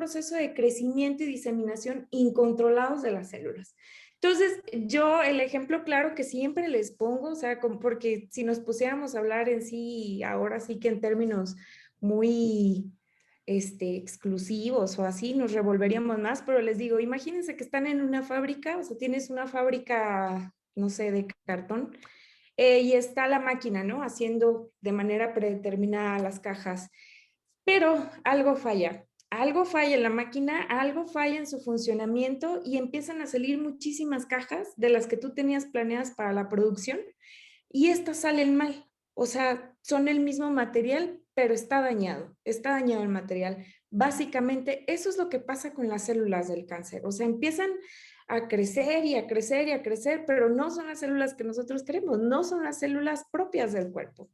proceso de crecimiento y diseminación incontrolados de las células. Entonces, yo el ejemplo claro que siempre les pongo, o sea, porque si nos pusiéramos a hablar en sí, ahora sí que en términos muy exclusivos o así, nos revolveríamos más, pero les digo, imagínense que están en una fábrica, o sea, tienes una fábrica, no sé, de cartón, y está la máquina, ¿no? Haciendo de manera predeterminada las cajas, pero algo falla en la máquina, algo falla en su funcionamiento y empiezan a salir muchísimas cajas de las que tú tenías planeadas para la producción y estas salen mal. O sea, son el mismo material, pero está dañado el material. Básicamente, eso es lo que pasa con las células del cáncer. O sea, empiezan a crecer y a crecer y a crecer, pero no son las células que nosotros queremos, no son las células propias del cuerpo.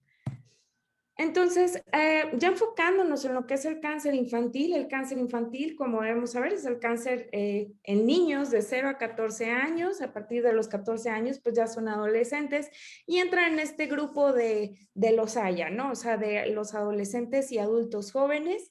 Entonces, ya enfocándonos en lo que es el cáncer infantil, como debemos saber, es el cáncer en niños de 0 a 14 años. A partir de los 14 años, pues ya son adolescentes y entran en este grupo de los haya, ¿no? O sea, de los adolescentes y adultos jóvenes.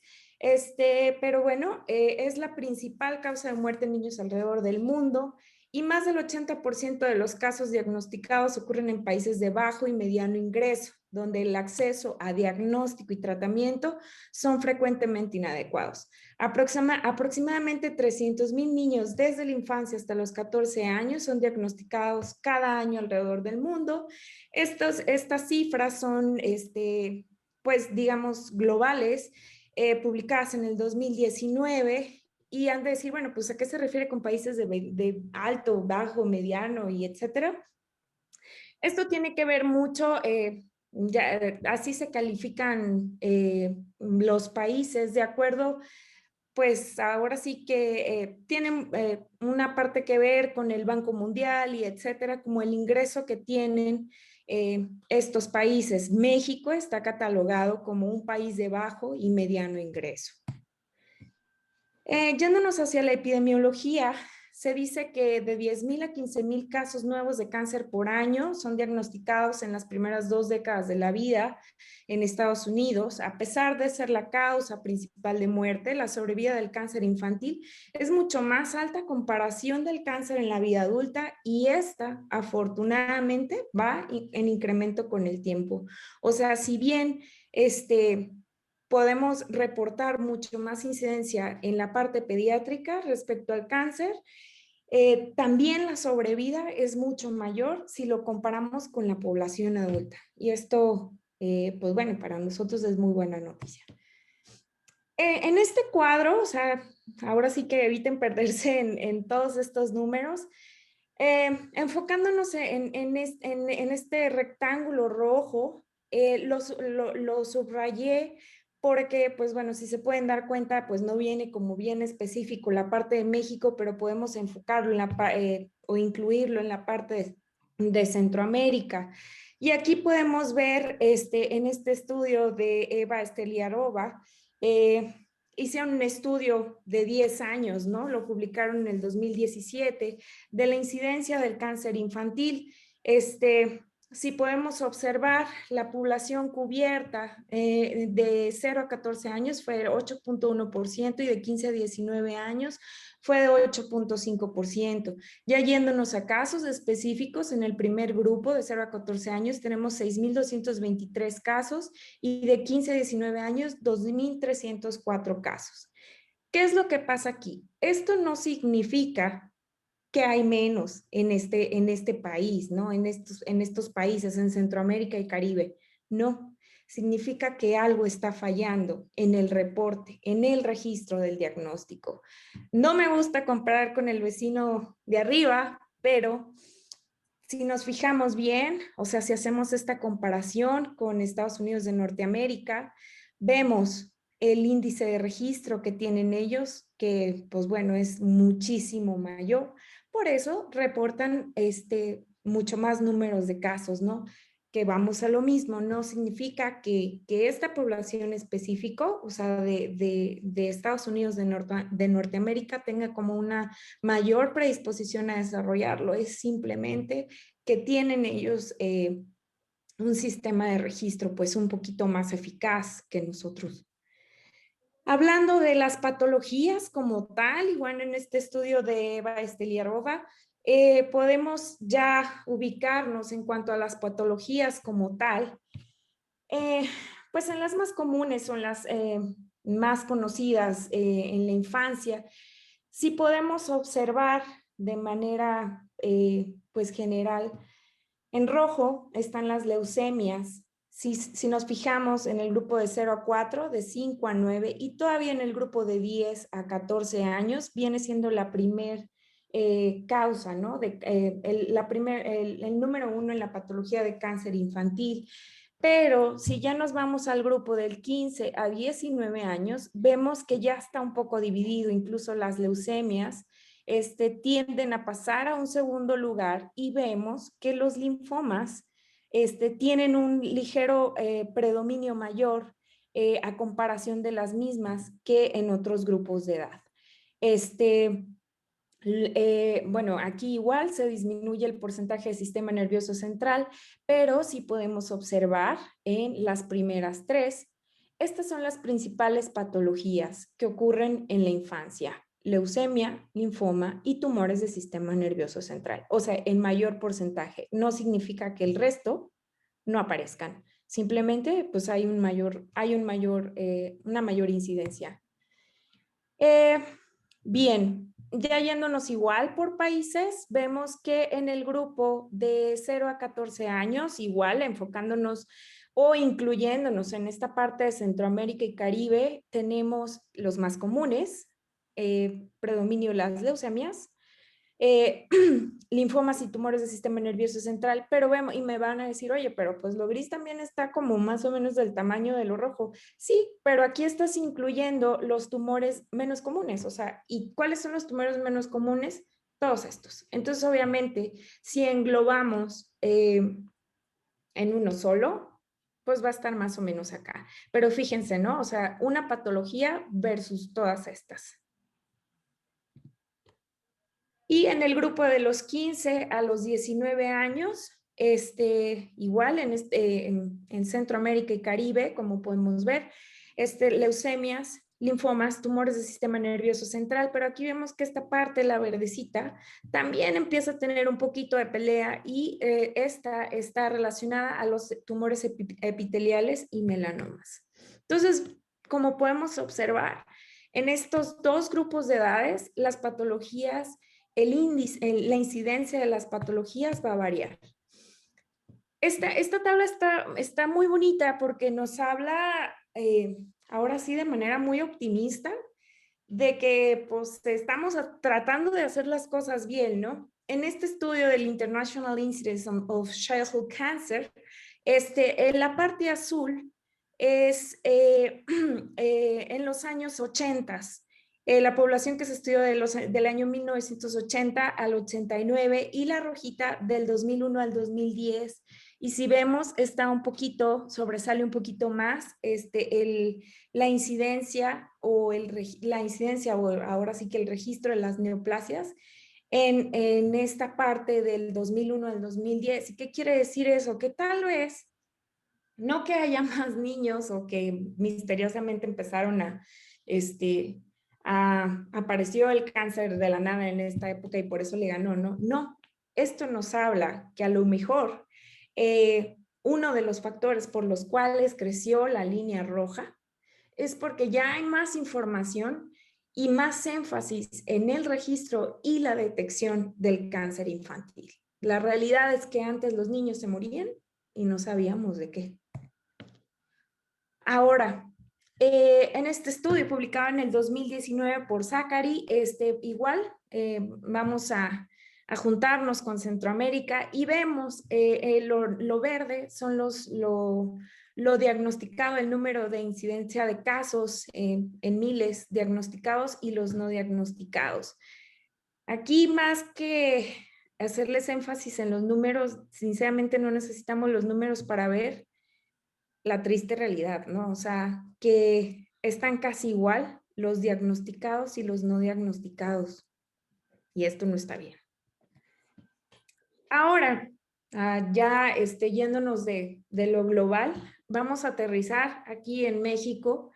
Pero bueno, es la principal causa de muerte en niños alrededor del mundo y más del 80% de los casos diagnosticados ocurren en países de bajo y mediano ingreso, donde el acceso a diagnóstico y tratamiento son frecuentemente inadecuados. Aproximadamente 300,000 niños desde la infancia hasta los 14 años son diagnosticados cada año alrededor del mundo. Estas cifras son, pues, digamos, globales, publicadas en el 2019 y han de decir, bueno, pues ¿a qué se refiere con países de alto, bajo, mediano y etcétera? Esto tiene que ver mucho, así se califican los países de acuerdo, pues ahora sí que tienen una parte que ver con el Banco Mundial y etcétera, como el ingreso que tienen estos países. México está catalogado como un país de bajo y mediano ingreso. Yéndonos hacia la epidemiología, se dice que de 10,000 a 15,000 casos nuevos de cáncer por año son diagnosticados en las primeras 2 décadas de la vida en Estados Unidos. A pesar de ser la causa principal de muerte, la sobrevida del cáncer infantil es mucho más alta a comparación del cáncer en la vida adulta y esta, afortunadamente, va en incremento con el tiempo. O sea, si bien podemos reportar mucho más incidencia en la parte pediátrica respecto al cáncer. También la sobrevida es mucho mayor si lo comparamos con la población adulta. Y esto, pues bueno, para nosotros es muy buena noticia. En este cuadro, o sea, ahora sí que eviten perderse en todos estos números, enfocándonos en este rectángulo rojo, lo subrayé porque, pues bueno, si se pueden dar cuenta, pues no viene como bien específico la parte de México, pero podemos enfocarlo o incluirlo en la parte de Centroamérica. Y aquí podemos ver en este estudio de Eva Esteliarova, eh, hicieron un estudio de 10 años, ¿no? Lo publicaron en el 2017 de la incidencia del cáncer infantil. Si podemos observar, la población cubierta de 0 a 14 años fue 8.1% y de 15 a 19 años fue de 8.5%. Ya yéndonos a casos específicos, en el primer grupo de 0 a 14 años tenemos 6,223 casos y de 15 a 19 años 2,304 casos. ¿Qué es lo que pasa aquí? Esto no significa que hay menos en este país, ¿no? En estos países, en Centroamérica y Caribe. No, significa que algo está fallando en el reporte, en el registro del diagnóstico. No me gusta comparar con el vecino de arriba, pero si nos fijamos bien, o sea, si hacemos esta comparación con Estados Unidos de Norteamérica, vemos el índice de registro que tienen ellos, que pues bueno, es muchísimo mayor. Por eso reportan mucho más números de casos, ¿no? Que vamos a lo mismo, no significa que esta población específico, o sea, de Estados Unidos de Norteamérica, tenga como una mayor predisposición a desarrollarlo, es simplemente que tienen ellos un sistema de registro pues un poquito más eficaz que nosotros. Hablando de las patologías como tal, igual en este estudio de Eva Esteliarova, podemos ya ubicarnos en cuanto a las patologías como tal. Eh, pues en las más comunes son las más conocidas en la infancia. Si podemos observar de manera pues general, en rojo están las leucemias. Si nos fijamos en el grupo de 0 a 4, de 5 a 9 y todavía en el grupo de 10 a 14 años, viene siendo la primer causa, ¿no? El número 1 en la patología de cáncer infantil. Pero si ya nos vamos al grupo del 15 a 19 años, vemos que ya está un poco dividido, incluso las leucemias tienden a pasar a un segundo lugar y vemos que los linfomas tienen un ligero predominio mayor a comparación de las mismas que en otros grupos de edad. Bueno, aquí igual se disminuye el porcentaje de sistema nervioso central, pero sí podemos observar en las primeras tres. Estas son las principales patologías que ocurren en la infancia: leucemia, linfoma y tumores del sistema nervioso central. O sea, en mayor porcentaje. No significa que el resto no aparezcan. Simplemente, pues hay una mayor incidencia. Eh, Bien, ya yéndonos igual por países, vemos que en el grupo de 0 a 14 años, igual enfocándonos o incluyéndonos en esta parte de Centroamérica y Caribe, tenemos los más comunes, predominio las leucemias, eh, linfomas y tumores del sistema nervioso central, pero vemos, y me van a decir, oye, pero pues lo gris también está como más o menos del tamaño de lo rojo. Sí, pero aquí estás incluyendo los tumores menos comunes, o sea, ¿y cuáles son los tumores menos comunes? Todos estos. Entonces, obviamente, si englobamos en uno solo, pues va a estar más o menos acá. Pero fíjense, ¿no? O sea, una patología versus todas estas. Y en el grupo de los 15 a los 19 años, igual en Centroamérica y Caribe, como podemos ver, leucemias, linfomas, tumores del sistema nervioso central, pero aquí vemos que esta parte, la verdecita, también empieza a tener un poquito de pelea y esta está relacionada a los tumores epiteliales y melanomas. Entonces, como podemos observar, en estos dos grupos de edades, las patologías el índice, la incidencia de las patologías va a variar. Esta tabla está muy bonita porque nos habla, ahora sí, de manera muy optimista, de que pues estamos tratando de hacer las cosas bien, ¿no? En este estudio del International Incidence of Childhood Cancer, en la parte azul es en los años 80, la población que se estudió del año 1980 al 89 y la rojita del 2001 al 2010. Y si vemos, está un poquito, sobresale un poquito más la incidencia o ahora sí que el registro de las neoplasias en esta parte del 2001 al 2010. ¿Y qué quiere decir eso? Que tal vez no que haya más niños o que misteriosamente empezaron apareció el cáncer de la nada en esta época y por eso le ganó, ¿no? No, esto nos habla que a lo mejor uno de los factores por los cuales creció la línea roja es porque ya hay más información y más énfasis en el registro y la detección del cáncer infantil. La realidad es que antes los niños se morían y no sabíamos de qué. Ahora, en este estudio publicado en el 2019 por Zachary, igual vamos a juntarnos con Centroamérica y vemos lo verde son lo diagnosticado, el número de incidencia de casos en miles diagnosticados y los no diagnosticados. Aquí más que hacerles énfasis en los números, sinceramente no necesitamos los números para ver la triste realidad, ¿no? O sea, que están casi igual los diagnosticados y los no diagnosticados. Y esto no está bien. Ahora, ya yéndonos de lo global, vamos a aterrizar aquí en México.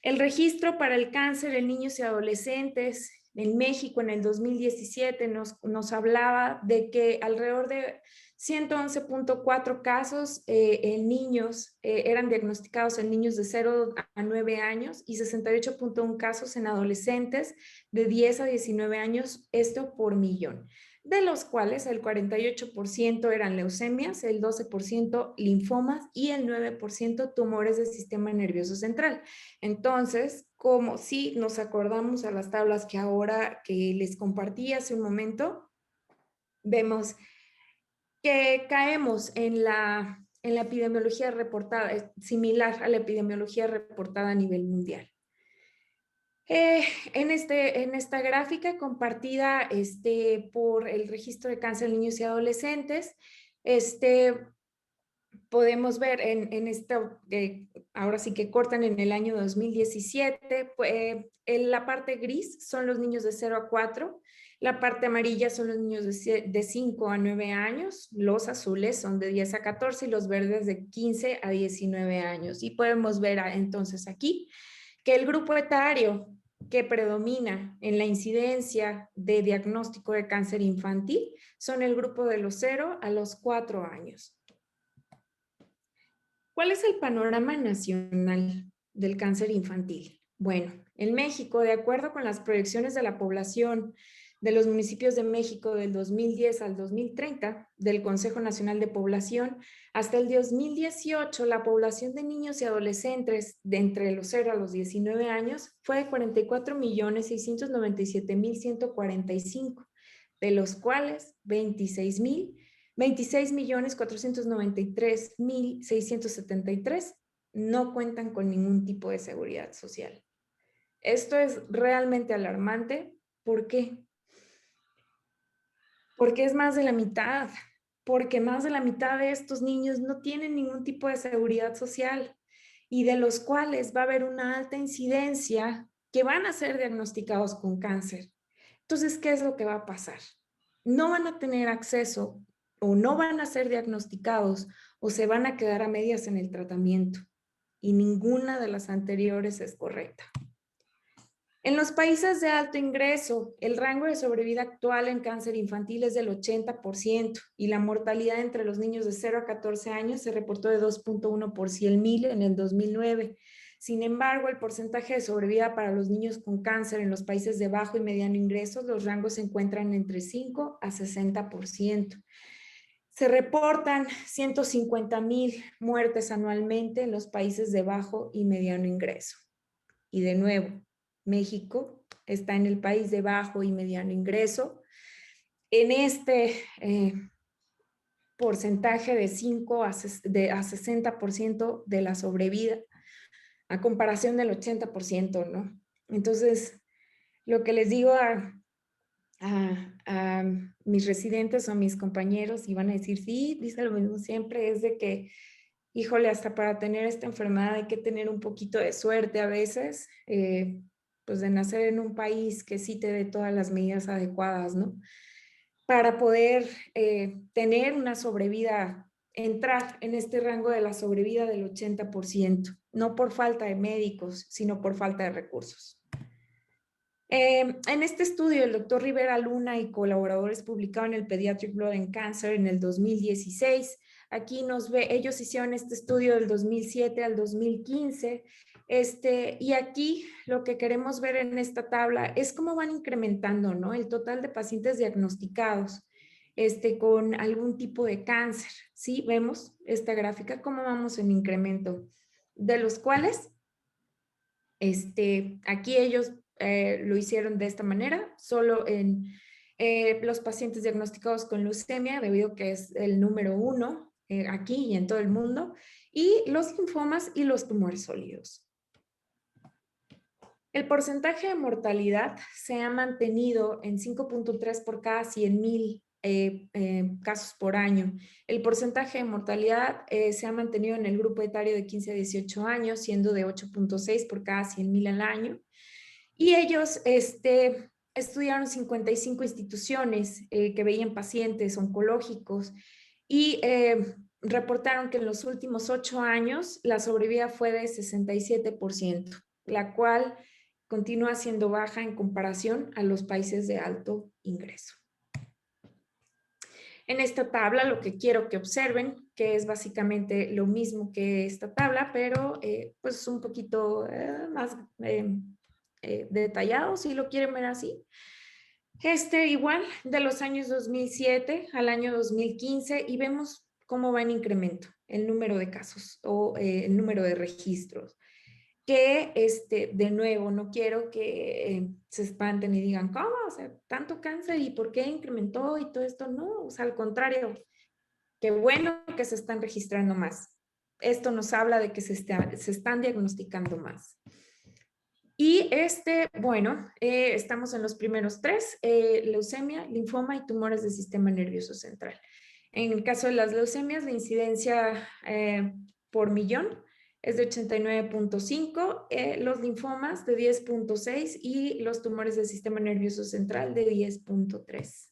El registro para el cáncer en niños y adolescentes en México en el 2017 nos hablaba de que alrededor de 111.4 casos en niños eran diagnosticados en niños de 0 a 9 años y 68.1 casos en adolescentes de 10 a 19 años, esto por millón, de los cuales el 48% eran leucemias, el 12% linfomas y el 9% tumores del sistema nervioso central. Entonces, como si nos acordamos a las tablas que ahora que les compartí hace un momento, vemos que caemos en la epidemiología reportada, similar a la epidemiología reportada a nivel mundial. En esta gráfica compartida por el registro de cáncer en niños y adolescentes, podemos ver en esto, ahora sí que cortan en el año 2017, en la parte gris son los niños de 0 a 4, la parte amarilla son los niños de 5 a 9 años, los azules son de 10 a 14 y los verdes de 15 a 19 años. Y podemos ver entonces aquí que el grupo etario que predomina en la incidencia de diagnóstico de cáncer infantil son el grupo de los 0 a los 4 años. ¿Cuál es el panorama nacional del cáncer infantil? Bueno, en México, de acuerdo con las proyecciones de la población de los municipios de México del 2010 al 2030, del Consejo Nacional de Población, hasta el 2018, la población de niños y adolescentes de entre los 0 a los 19 años fue de 44.697.145, de los cuales 26.493.673 no cuentan con ningún tipo de seguridad social. Esto es realmente alarmante. ¿Por qué? Porque es más de la mitad, porque más de la mitad de estos niños no tienen ningún tipo de seguridad social y de los cuales va a haber una alta incidencia que van a ser diagnosticados con cáncer. Entonces, ¿qué es lo que va a pasar? No van a tener acceso o no van a ser diagnosticados o se van a quedar a medias en el tratamiento y ninguna de las anteriores es correcta. En los países de alto ingreso, el rango de sobrevida actual en cáncer infantil es del 80% y la mortalidad entre los niños de 0 a 14 años se reportó de 2.1 por 100.000 en el 2009. Sin embargo, el porcentaje de sobrevida para los niños con cáncer en los países de bajo y mediano ingreso, los rangos se encuentran entre 5 a 60%. Se reportan 150.000 muertes anualmente en los países de bajo y mediano ingreso. Y de nuevo, México está en el país de bajo y mediano ingreso. En este porcentaje de 5 a 60% de la sobrevida, a comparación del 80%, ¿no? Entonces, lo que les digo a mis residentes o a mis compañeros, y van a decir, sí, dice lo mismo siempre, es de que, híjole, hasta para tener esta enfermedad hay que tener un poquito de suerte a veces, pues de nacer en un país que sí te dé todas las medidas adecuadas, ¿no? Para poder tener una sobrevida, entrar en este rango de la sobrevida del 80%, no por falta de médicos, sino por falta de recursos. En este estudio, el doctor Rivera Luna y colaboradores publicaron en el Pediatric Blood and Cancer en el 2016. Aquí ellos hicieron este estudio del 2007 al 2015. Y aquí lo que queremos ver en esta tabla es cómo van incrementando, ¿no? El total de pacientes diagnosticados con algún tipo de cáncer. ¿Sí? Vemos esta gráfica, cómo vamos en incremento, de los cuales aquí ellos lo hicieron de esta manera, solo en los pacientes diagnosticados con leucemia, debido a que es el número 1 aquí y en todo el mundo, y los linfomas y los tumores sólidos. El porcentaje de mortalidad se ha mantenido en 5.3 por cada 100.000 casos por año. El porcentaje de mortalidad se ha mantenido en el grupo etario de 15 a 18 años, siendo de 8.6 por cada 100.000 al año. Y ellos estudiaron 55 instituciones que veían pacientes oncológicos y reportaron que en los últimos 8 años la sobrevida fue de 67%. la cual continúa siendo baja en comparación a los países de alto ingreso. En esta tabla lo que quiero que observen, que es básicamente lo mismo que esta tabla, pero pues un poquito más detallado, si lo quieren ver así. Igual, de los años 2007 al año 2015, y vemos cómo va en incremento el número de casos o el número de registros. Que, de nuevo, no quiero que se espanten y digan, ¿cómo? O sea, tanto cáncer y por qué incrementó y todo esto. No, o sea, al contrario, qué bueno que se están registrando más. Esto nos habla de que se están diagnosticando más. Y bueno, estamos en los primeros tres, leucemia, linfoma y tumores del sistema nervioso central. En el caso de las leucemias, la incidencia por millón es de 89.5, los linfomas de 10.6 y los tumores del sistema nervioso central de 10.3.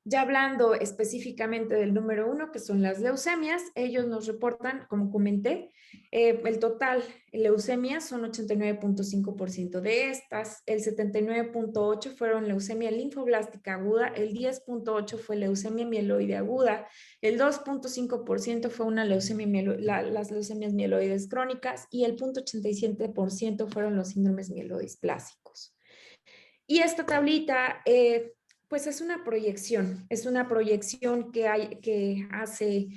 Ya hablando específicamente del número 1, que son las leucemias, ellos nos reportan, como comenté, el total leucemias son 89.5% de estas, el 79.8 fueron leucemia linfoblástica aguda, el 10.8 fue leucemia mieloide aguda, el 2.5% fue una las leucemias mieloides crónicas y el 0.87% fueron los síndromes mieloidisplásicos. Y esta tablita, pues es una proyección que hace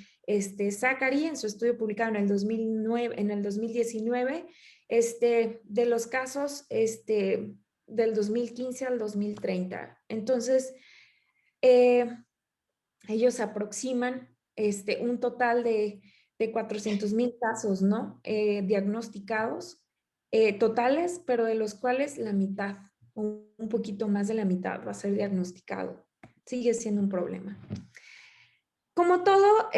Zachary en su estudio publicado en el 2009, en el 2019, de los casos del 2015 al 2030. Entonces, ellos aproximan un total de 400,000 casos, ¿no? Diagnosticados, totales, pero de los cuales la mitad, un poquito más de la mitad va a ser diagnosticado. Sigue siendo un problema. Como todo,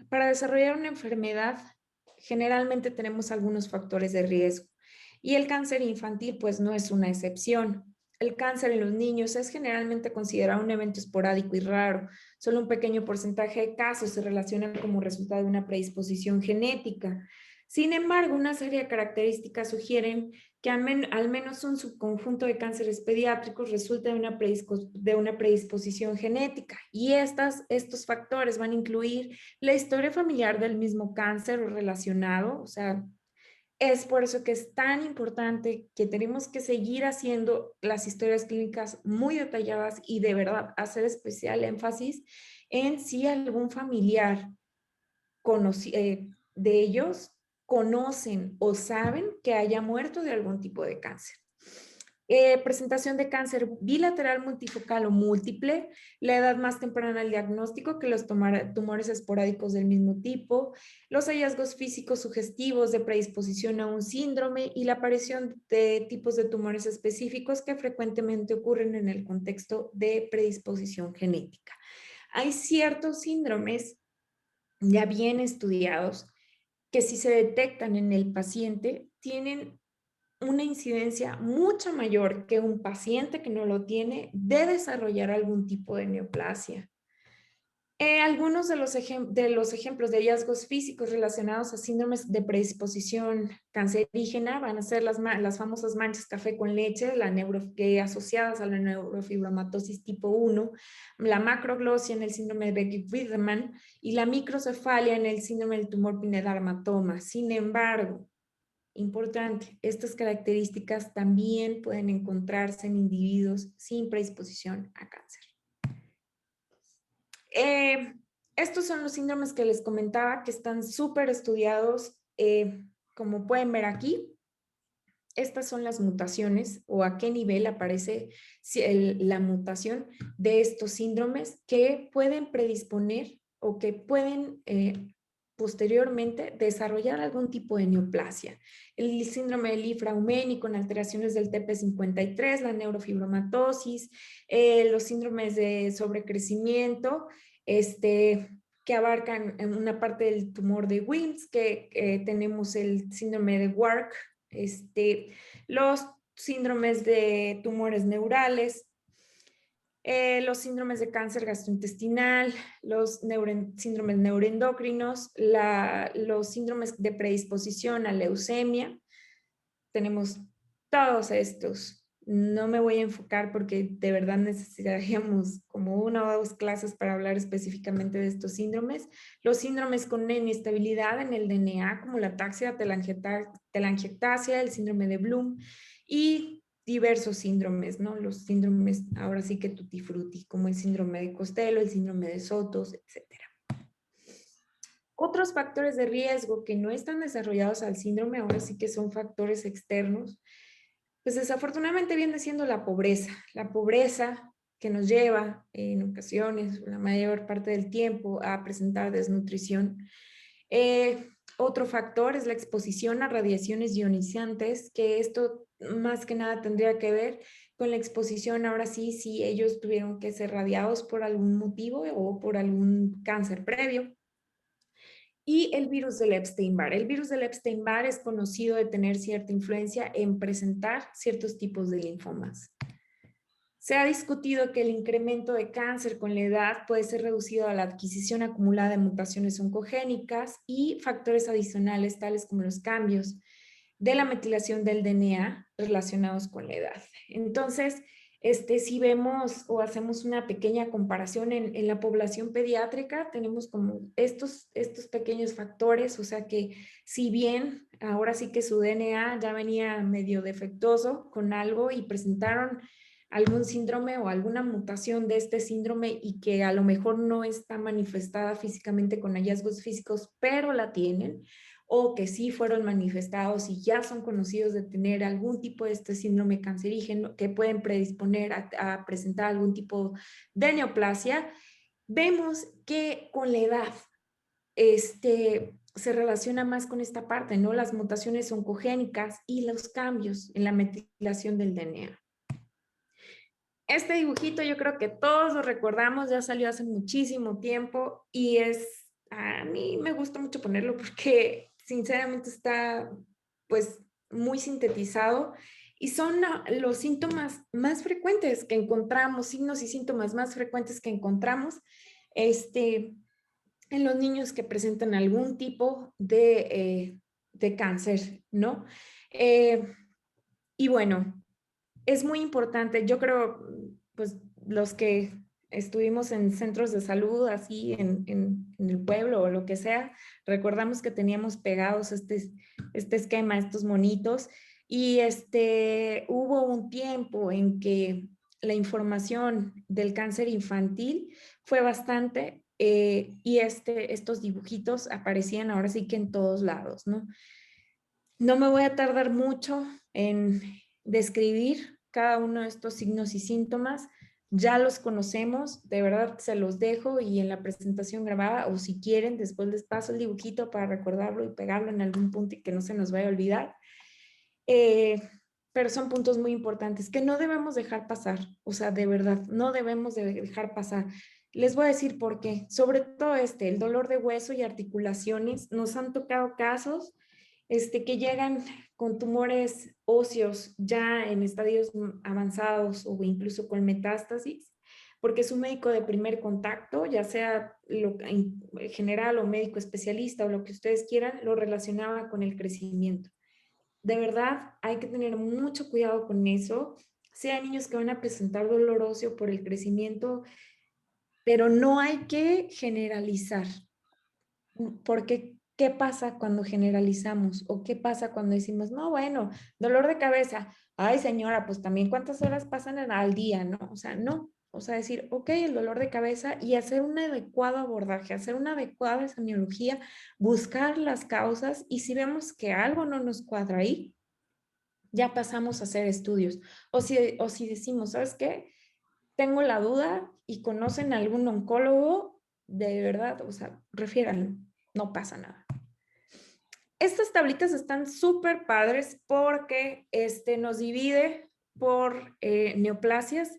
para desarrollar una enfermedad, generalmente tenemos algunos factores de riesgo y el cáncer infantil pues no es una excepción. El cáncer en los niños es generalmente considerado un evento esporádico y raro. Solo un pequeño porcentaje de casos se relacionan como resultado de una predisposición genética. Sin embargo, una serie de características sugieren que al menos un subconjunto de cánceres pediátricos resulta de una predisposición genética y estos factores van a incluir la historia familiar del mismo cáncer o relacionado, o sea, es por eso que es tan importante que tenemos que seguir haciendo las historias clínicas muy detalladas y de verdad hacer especial énfasis en si algún familiar de ellos conocen o saben que haya muerto de algún tipo de cáncer. Presentación de cáncer bilateral, multifocal o múltiple, la edad más temprana del diagnóstico que los tumores esporádicos del mismo tipo, los hallazgos físicos sugestivos de predisposición a un síndrome y la aparición de tipos de tumores específicos que frecuentemente ocurren en el contexto de predisposición genética. Hay ciertos síndromes ya bien estudiados que si se detectan en el paciente tienen una incidencia mucho mayor que un paciente que no lo tiene de desarrollar algún tipo de neoplasia. Algunos de los ejemplos de hallazgos físicos relacionados a síndromes de predisposición cancerígena van a ser las famosas manchas café con leche, asociadas a la neurofibromatosis tipo 1, la macroglosia en el síndrome de Becker-Wiedemann y la microcefalia en el síndrome del tumor pinedodermatoma. Sin embargo, importante, estas características también pueden encontrarse en individuos sin predisposición a cáncer. Estos son los síndromes que les comentaba que están súper estudiados. Como pueden ver aquí, estas son las mutaciones o a qué nivel aparece la mutación de estos síndromes que pueden predisponer o que pueden posteriormente desarrollar algún tipo de neoplasia. El síndrome del Li-Fraumeni con alteraciones del TP53, la neurofibromatosis, los síndromes de sobrecrecimiento, que abarcan en una parte del tumor de Wilms, que tenemos el síndrome de Wark, los síndromes de tumores neurales, los síndromes de cáncer gastrointestinal, los síndromes neuroendocrinos, los síndromes de predisposición a leucemia, tenemos todos estos. No me voy a enfocar porque de verdad necesitaríamos como 1 o 2 clases para hablar específicamente de estos síndromes. Los síndromes con inestabilidad en el DNA, como la ataxia telangiectasia, el síndrome de Bloom y diversos síndromes, ¿no? Los síndromes, ahora sí que tutti frutti, como el síndrome de Costello, el síndrome de Sotos, etcétera. Otros factores de riesgo que no están desarrollados al síndrome, ahora sí que son factores externos, pues desafortunadamente viene siendo la pobreza que nos lleva en ocasiones, la mayor parte del tiempo, a presentar desnutrición. Otro factor es la exposición a radiaciones ionizantes, que esto más que nada tendría que ver con la exposición, ahora sí, si ellos tuvieron que ser radiados por algún motivo o por algún cáncer previo. Y el virus del Epstein-Barr. El virus del Epstein-Barr es conocido de tener cierta influencia en presentar ciertos tipos de linfomas. Se ha discutido que el incremento de cáncer con la edad puede ser reducido a la adquisición acumulada de mutaciones oncogénicas y factores adicionales tales como los cambios de la metilación del DNA relacionados con la edad. Entonces, si vemos o hacemos una pequeña comparación en la población pediátrica, tenemos como estos pequeños factores, o sea que si bien ahora sí que su DNA ya venía medio defectuoso con algo y presentaron algún síndrome o alguna mutación de este síndrome y que a lo mejor no está manifestada físicamente con hallazgos físicos, pero la tienen, o que sí fueron manifestados y ya son conocidos de tener algún tipo de este síndrome cancerígeno que pueden predisponer a presentar algún tipo de neoplasia, vemos que con la edad se relaciona más con esta parte, ¿no? Las mutaciones oncogénicas y los cambios en la metilación del DNA. Este dibujito yo creo que todos lo recordamos, ya salió hace muchísimo tiempo y a mí me gusta mucho ponerlo porque sinceramente está pues muy sintetizado y son los síntomas más frecuentes que encontramos, signos y síntomas más frecuentes que encontramos en los niños que presentan algún tipo de cáncer, ¿no? Y bueno, es muy importante, yo creo, pues los que estuvimos en centros de salud, así en el pueblo o lo que sea, recordamos que teníamos pegados este esquema, estos monitos, y hubo un tiempo en que la información del cáncer infantil fue bastante, y estos dibujitos aparecían ahora sí que en todos lados, ¿no? No me voy a tardar mucho en describir cada uno de estos signos y síntomas. Ya los conocemos, de verdad se los dejo y en la presentación grabada, o si quieren, después les paso el dibujito para recordarlo y pegarlo en algún punto y que no se nos vaya a olvidar. Pero son puntos muy importantes que no debemos dejar pasar, o sea, de verdad, no debemos de dejar pasar. Les voy a decir por qué. Sobre todo el dolor de hueso y articulaciones, nos han tocado casos que llegan con tumores óseos ya en estadios avanzados o incluso con metástasis, porque su médico de primer contacto, ya sea general o médico especialista o lo que ustedes quieran, lo relacionaba con el crecimiento. De verdad, hay que tener mucho cuidado con eso. Sí hay niños que van a presentar dolor óseo por el crecimiento, pero no hay que generalizar. Porque, ¿qué pasa cuando generalizamos? ¿O qué pasa cuando decimos, no, bueno, dolor de cabeza? Ay, señora, pues también cuántas horas pasan al día, ¿no? O sea, no. O sea, decir, ok, el dolor de cabeza y hacer un adecuado abordaje, hacer una adecuada semiología, buscar las causas y si vemos que algo no nos cuadra ahí, ya pasamos a hacer estudios. O si decimos, ¿sabes qué? Tengo la duda y conocen a algún oncólogo, de verdad, o sea, refiéranlo, no pasa nada. Estas tablitas están súper padres porque nos divide por neoplasias,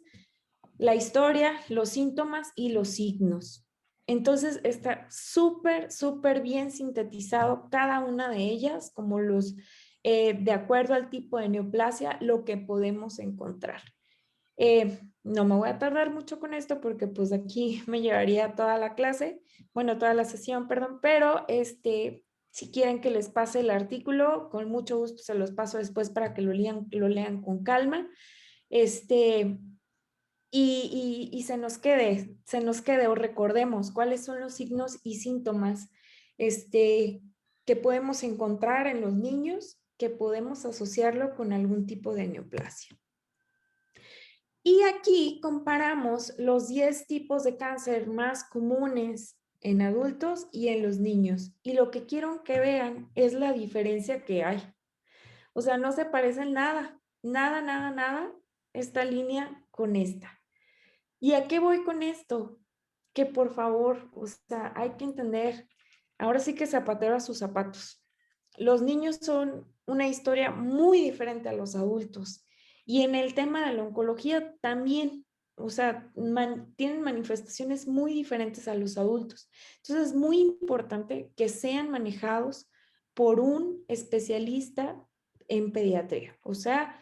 la historia, los síntomas y los signos. Entonces está súper, súper bien sintetizado cada una de ellas, como de acuerdo al tipo de neoplasia, lo que podemos encontrar. No me voy a tardar mucho con esto porque pues aquí me llevaría toda la clase, bueno, toda la sesión, perdón, pero Si quieren que les pase el artículo, con mucho gusto se los paso después para que lo lean con calma. Y se nos quede o recordemos cuáles son los signos y síntomas que podemos encontrar en los niños, que podemos asociarlo con algún tipo de neoplasia. Y aquí comparamos los 10 tipos de cáncer más comunes en adultos y en los niños. Y lo que quiero que vean es la diferencia que hay. O sea, no se parecen nada, nada, nada, nada esta línea con esta. ¿Y a qué voy con esto? Que por favor, o sea, hay que entender, ahora sí que zapatero a sus zapatos. Los niños son una historia muy diferente a los adultos. Y en el tema de la oncología también, o sea, tienen manifestaciones muy diferentes a los adultos. Entonces es muy importante que sean manejados por un especialista en pediatría. O sea,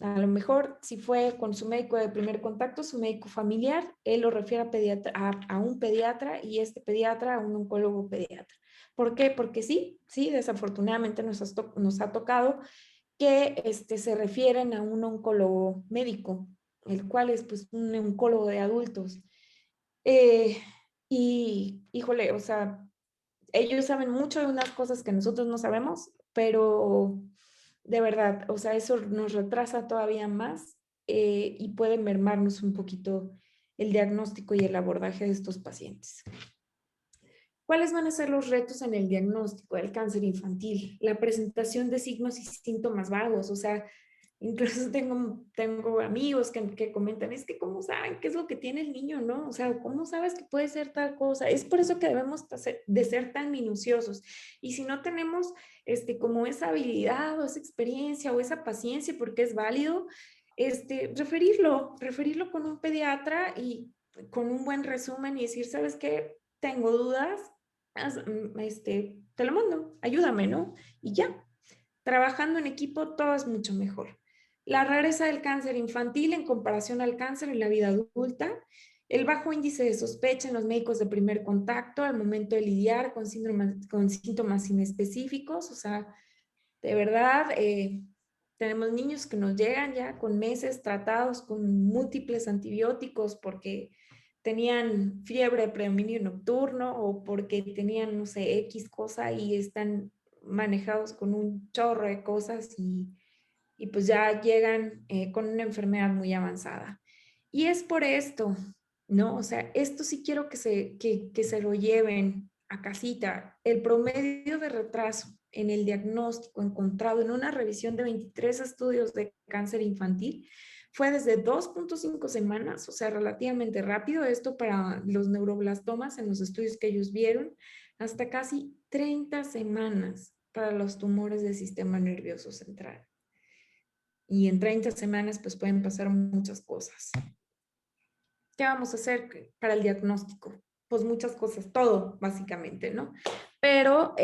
a lo mejor si fue con su médico de primer contacto, su médico familiar, él lo refiere a un pediatra y este pediatra a un oncólogo pediatra. ¿Por qué? Porque sí, desafortunadamente nos ha tocado que se refieren a un oncólogo médico, el cual es pues un oncólogo de adultos. Eh, y híjole, o sea, ellos saben mucho de unas cosas que nosotros no sabemos, pero de verdad, o sea, eso nos retrasa todavía más y puede mermarnos un poquito el diagnóstico y el abordaje de estos pacientes. ¿Cuáles van a ser los retos en el diagnóstico del cáncer infantil? La presentación de signos y síntomas vagos, o sea, incluso tengo amigos que comentan, es que cómo saben qué es lo que tiene el niño, ¿no? O sea, ¿cómo sabes que puede ser tal cosa? Es por eso que debemos de ser tan minuciosos. Y si no tenemos como esa habilidad o esa experiencia o esa paciencia, porque es válido, referirlo con un pediatra y con un buen resumen y decir, ¿sabes qué? Tengo dudas, te lo mando, ayúdame, ¿no? Y ya, trabajando en equipo todo es mucho mejor. La rareza del cáncer infantil en comparación al cáncer en la vida adulta, el bajo índice de sospecha en los médicos de primer contacto al momento de lidiar con síntomas inespecíficos, o sea, de verdad, tenemos niños que nos llegan ya con meses tratados con múltiples antibióticos porque tenían fiebre, predominio nocturno o porque tenían, no sé, X cosa y están manejados con un chorro de cosas y pues ya llegan con una enfermedad muy avanzada. Y es por esto, ¿no? O sea, esto sí quiero que se lo lleven a casita. El promedio de retraso en el diagnóstico encontrado en una revisión de 23 estudios de cáncer infantil fue desde 2.5 semanas, o sea, relativamente rápido, esto para los neuroblastomas en los estudios que ellos vieron, hasta casi 30 semanas para los tumores del sistema nervioso central. Y en 30 semanas pues pueden pasar muchas cosas. ¿Qué vamos a hacer para el diagnóstico? Pues muchas cosas, todo básicamente, ¿no? Pero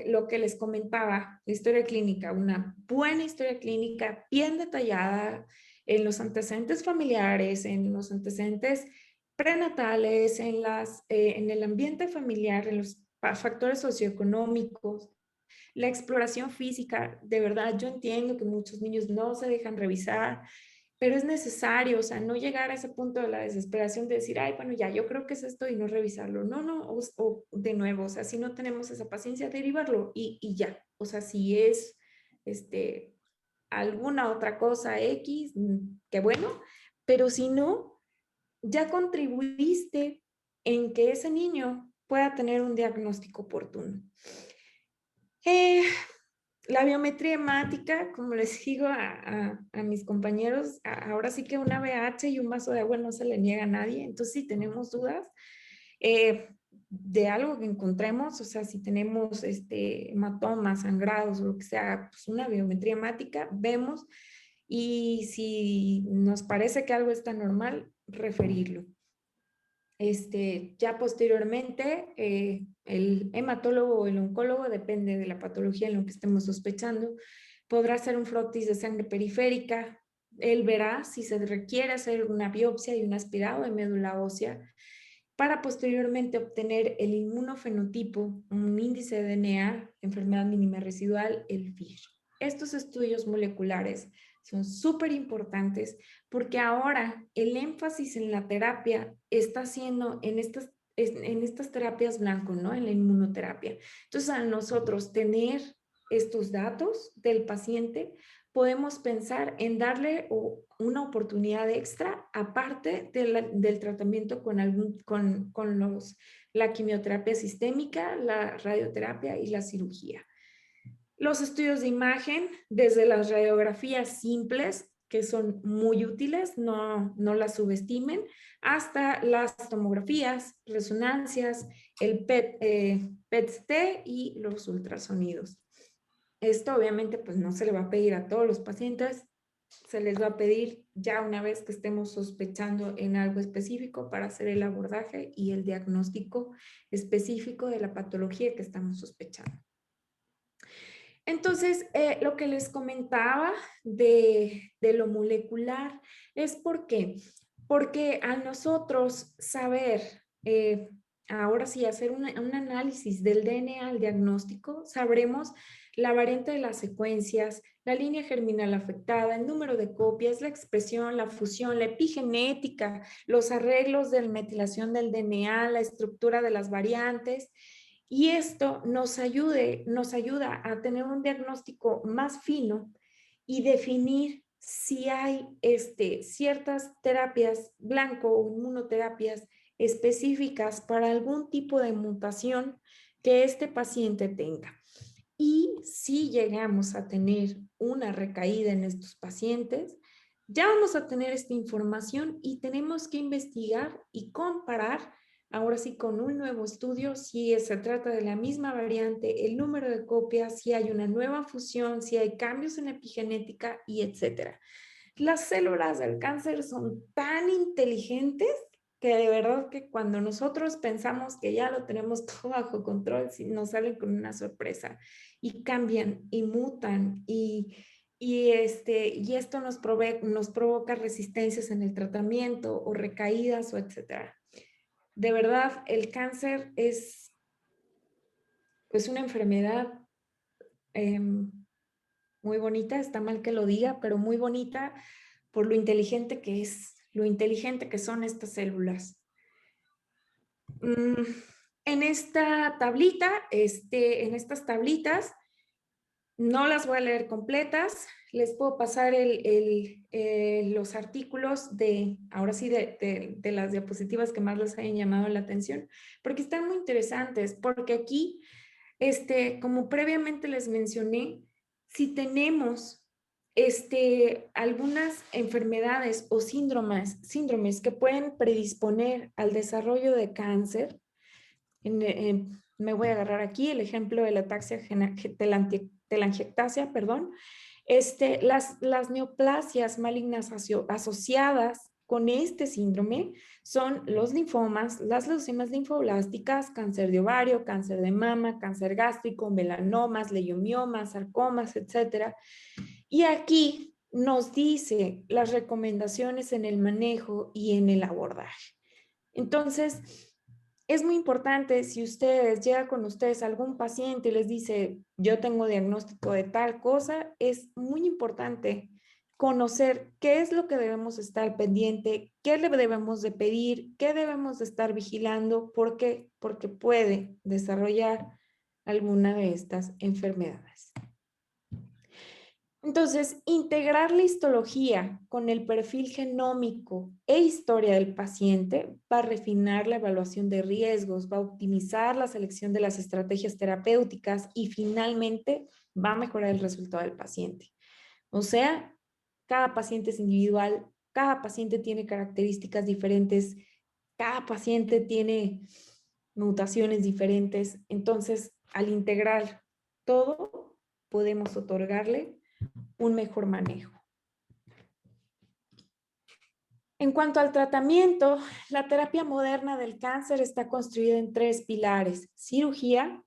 lo que les comentaba, la historia clínica, una buena historia clínica bien detallada en los antecedentes familiares, en los antecedentes prenatales, en el ambiente familiar, en los factores socioeconómicos, la exploración física. De verdad, yo entiendo que muchos niños no se dejan revisar, pero es necesario, o sea, no llegar a ese punto de la desesperación de decir, ay, bueno, ya, yo creo que es esto y no revisarlo. No, no, o de nuevo, o sea, si no tenemos esa paciencia, derivarlo y ya. O sea, si es alguna otra cosa X, qué bueno, pero si no, ya contribuiste en que ese niño pueda tener un diagnóstico oportuno. La biometría hemática, como les digo a mis compañeros, ahora sí que una BH y un vaso de agua no se le niega a nadie. Entonces, si tenemos dudas de algo que encontremos, o sea, si tenemos hematomas, sangrados o lo que sea, pues una biometría hemática, vemos y si nos parece que algo está normal, referirlo. Ya posteriormente, el hematólogo o el oncólogo, depende de la patología en lo que estemos sospechando, podrá hacer un frotis de sangre periférica. Él verá si se requiere hacer una biopsia y un aspirado de médula ósea. para posteriormente obtener el inmunofenotipo, un índice de DNA, enfermedad mínima residual, el FISH. Estos estudios moleculares son súper importantes porque ahora el énfasis en la terapia está siendo en estas terapias blanco, ¿no? En la inmunoterapia. Entonces, al nosotros tener estos datos del paciente, podemos pensar en darle una oportunidad extra aparte del tratamiento con la quimioterapia sistémica, la radioterapia y la cirugía. Los estudios de imagen, desde las radiografías simples, que son muy útiles, no las subestimen, hasta las tomografías, resonancias, el PET-CT y los ultrasonidos. Esto obviamente pues no se le va a pedir a todos los pacientes, se les va a pedir ya una vez que estemos sospechando en algo específico para hacer el abordaje y el diagnóstico específico de la patología que estamos sospechando. Entonces, lo que les comentaba de lo molecular es porque a nosotros saber, ahora sí, hacer un análisis del DNA al diagnóstico, sabremos la variante de las secuencias, la línea germinal afectada, el número de copias, la expresión, la fusión, la epigenética, los arreglos de metilación del DNA, la estructura de las variantes. Y esto nos ayuda a tener un diagnóstico más fino y definir si hay ciertas terapias blanco o inmunoterapias específicas para algún tipo de mutación que este paciente tenga. Y si llegamos a tener una recaída en estos pacientes, ya vamos a tener esta información y tenemos que investigar y comparar, ahora sí con un nuevo estudio, si se trata de la misma variante, el número de copias, si hay una nueva fusión, si hay cambios en la epigenética y etcétera. Las células del cáncer son tan inteligentes que de verdad que cuando nosotros pensamos que ya lo tenemos todo bajo control, nos salen con una sorpresa y cambian y mutan y esto nos provoca resistencias en el tratamiento o recaídas o etcétera. De verdad, el cáncer es pues una enfermedad muy bonita, está mal que lo diga, pero muy bonita por lo inteligente que es, lo inteligente que son estas células. En esta tablita, en estas tablitas, no las voy a leer completas, les puedo pasar los artículos ahora sí, de las diapositivas que más les hayan llamado la atención, porque están muy interesantes, porque aquí, como previamente les mencioné, si tenemos algunas enfermedades o síndromes que pueden predisponer al desarrollo de cáncer, me voy a agarrar aquí el ejemplo de la telangiectasia, perdón, las neoplasias malignas asociadas con este síndrome son los linfomas, las leucemias linfoblásticas, cáncer de ovario, cáncer de mama, cáncer gástrico, melanomas, leiomiomas, sarcomas, etc. Y aquí nos dice las recomendaciones en el manejo y en el abordaje. Entonces, es muy importante si llega con ustedes algún paciente y les dice, yo tengo diagnóstico de tal cosa, es muy importante conocer qué es lo que debemos estar pendiente, qué le debemos de pedir, qué debemos de estar vigilando, ¿por qué? Porque puede desarrollar alguna de estas enfermedades. Entonces, integrar la histología con el perfil genómico e historia del paciente va a refinar la evaluación de riesgos, va a optimizar la selección de las estrategias terapéuticas y finalmente va a mejorar el resultado del paciente. O sea, cada paciente es individual, cada paciente tiene características diferentes, cada paciente tiene mutaciones diferentes. Entonces, al integrar todo, podemos otorgarle un mejor manejo. En cuanto al tratamiento, la terapia moderna del cáncer está construida en 3 pilares: cirugía,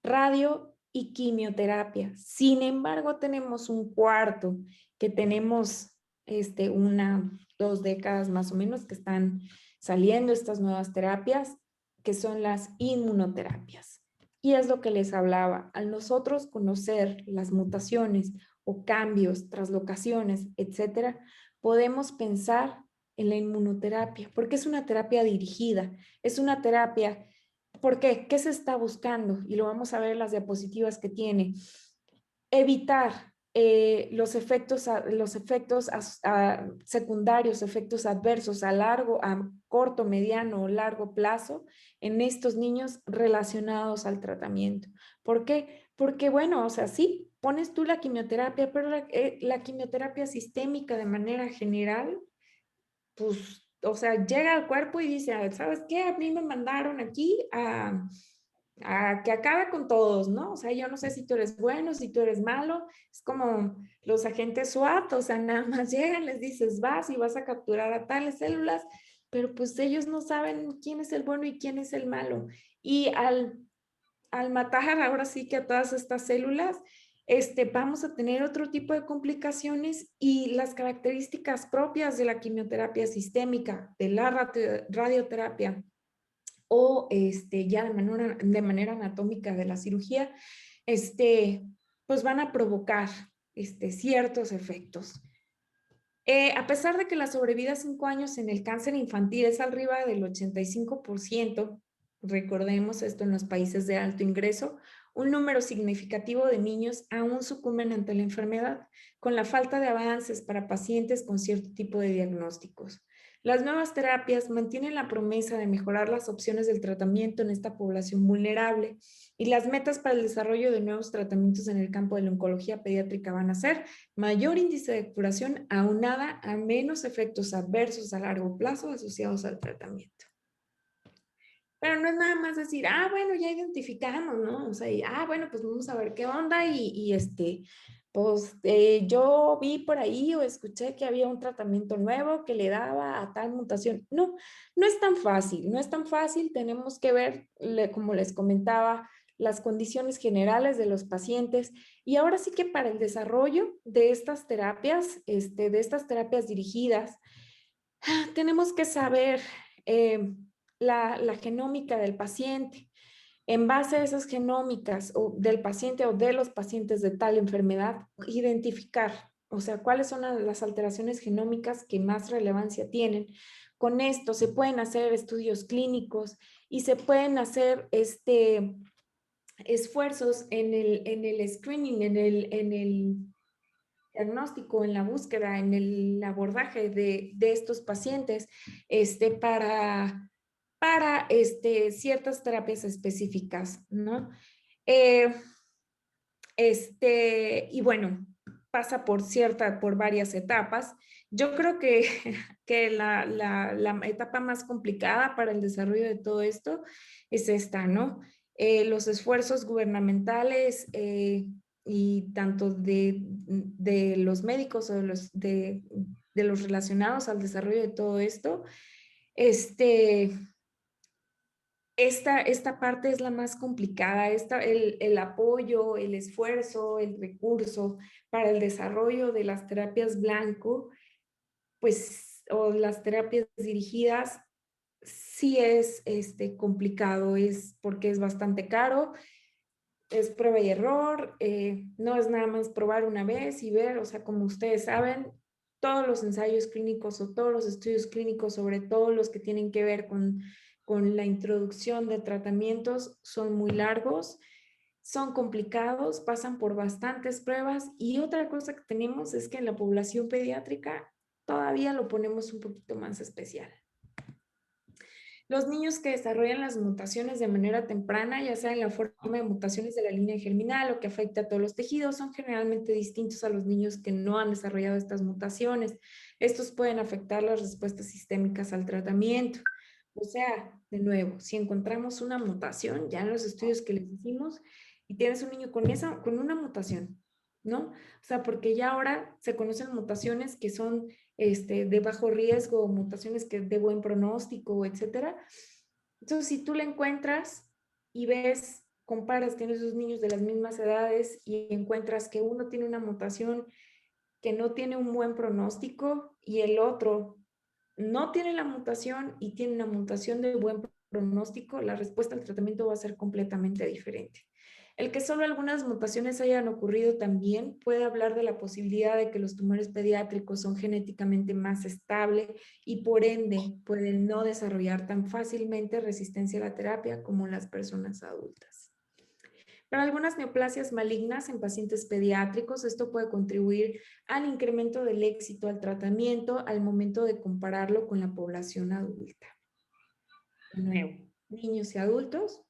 radio y quimioterapia. Sin embargo, tenemos un cuarto que tenemos 2 décadas más o menos que están saliendo estas nuevas terapias, que son las inmunoterapias. Y es lo que les hablaba, al nosotros conocer las mutaciones o cambios, traslocaciones, etcétera, podemos pensar en la inmunoterapia, porque es una terapia dirigida, es una terapia, ¿por qué? ¿Qué se está buscando? Y lo vamos a ver en las diapositivas que tiene. Evitar los efectos secundarios, efectos adversos a corto, mediano o largo plazo en estos niños relacionados al tratamiento. ¿Por qué? Porque, bueno, o sea, sí, pones tú la quimioterapia, pero la quimioterapia sistémica de manera general, pues, o sea, llega al cuerpo y dice, ¿sabes qué? A mí me mandaron aquí a que acabe con todos, ¿no? O sea, yo no sé si tú eres bueno, si tú eres malo, es como los agentes SWAT, o sea, nada más llegan, les dices, vas y vas a capturar a tales células, pero pues ellos no saben quién es el bueno y quién es el malo. Y al matar ahora sí que a todas estas células, vamos a tener otro tipo de complicaciones y las características propias de la quimioterapia sistémica, de la radioterapia o ya de manera anatómica de la cirugía, pues van a provocar ciertos efectos. A pesar de que la sobrevida a 5 años en el cáncer infantil es arriba del 85%, recordemos esto en los países de alto ingreso, un número significativo de niños aún sucumben ante la enfermedad, con la falta de avances para pacientes con cierto tipo de diagnósticos. Las nuevas terapias mantienen la promesa de mejorar las opciones del tratamiento en esta población vulnerable y las metas para el desarrollo de nuevos tratamientos en el campo de la oncología pediátrica van a ser mayor índice de curación aunada a menos efectos adversos a largo plazo asociados al tratamiento. Pero no es nada más decir, bueno, ya identificamos, ¿no? O sea, bueno, pues vamos a ver qué onda pues yo vi por ahí o escuché que había un tratamiento nuevo que le daba a tal mutación. No, no es tan fácil, no es tan fácil. Tenemos que ver, como les comentaba, las condiciones generales de los pacientes y ahora sí que para el desarrollo de estas terapias, de estas terapias dirigidas, tenemos que saber la genómica del paciente. En base a esas genómicas o del paciente o de los pacientes de tal enfermedad, identificar, o sea, cuáles son las alteraciones genómicas que más relevancia tienen. Con esto se pueden hacer estudios clínicos y se pueden hacer esfuerzos en el screening, en el diagnóstico, en la búsqueda, en el abordaje de estos pacientes para ciertas terapias específicas, ¿no? Eh, y bueno, pasa por varias etapas. Yo creo que, que la etapa más complicada para el desarrollo de todo esto es esta, ¿no? Los esfuerzos gubernamentales y tanto de los médicos o de los relacionados al desarrollo de todo esto, este, esta parte es la más complicada, el apoyo, el esfuerzo, el recurso para el desarrollo de las terapias blanco, pues, o las terapias dirigidas, sí es complicado, es porque es bastante caro, es prueba y error, no es nada más probar una vez y ver, o sea, como ustedes saben, todos los ensayos clínicos o todos los estudios clínicos, sobre todo los que tienen que ver con la introducción de tratamientos, son muy largos, son complicados, pasan por bastantes pruebas y otra cosa que tenemos es que en la población pediátrica todavía lo ponemos un poquito más especial. Los niños que desarrollan las mutaciones de manera temprana, ya sea en la forma de mutaciones de la línea germinal o que afecta a todos los tejidos, son generalmente distintos a los niños que no han desarrollado estas mutaciones. Estos pueden afectar las respuestas sistémicas al tratamiento. O sea, de nuevo, si encontramos una mutación, ya en los estudios que les hicimos, y tienes un niño con una mutación, ¿no? O sea, porque ya ahora se conocen mutaciones que son de bajo riesgo, mutaciones que de buen pronóstico, etcétera. Entonces, si tú la encuentras y ves, comparas, tienes dos niños de las mismas edades y encuentras que uno tiene una mutación que no tiene un buen pronóstico y el otro no tiene la mutación y tiene una mutación de buen pronóstico, la respuesta al tratamiento va a ser completamente diferente. El que solo algunas mutaciones hayan ocurrido también puede hablar de la posibilidad de que los tumores pediátricos son genéticamente más estables y por ende pueden no desarrollar tan fácilmente resistencia a la terapia como las personas adultas. Para algunas neoplasias malignas en pacientes pediátricos, esto puede contribuir al incremento del éxito al tratamiento al momento de compararlo con la población adulta. De nuevo, niños y adultos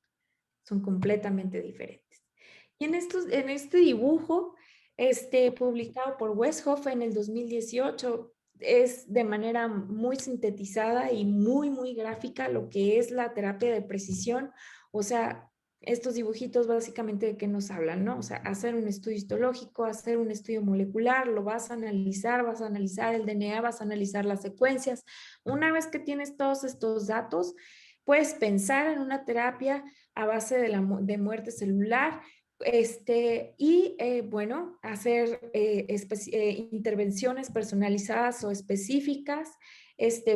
son completamente diferentes. Y en este dibujo, publicado por Westhoff en el 2018, es de manera muy sintetizada y muy gráfica lo que es la terapia de precisión. O sea, estos dibujitos básicamente de qué nos hablan, ¿no? O sea, hacer un estudio histológico, hacer un estudio molecular, lo vas a analizar el DNA, vas a analizar las secuencias. Una vez que tienes todos estos datos, puedes pensar en una terapia a base de muerte celular, bueno, hacer intervenciones personalizadas o específicas,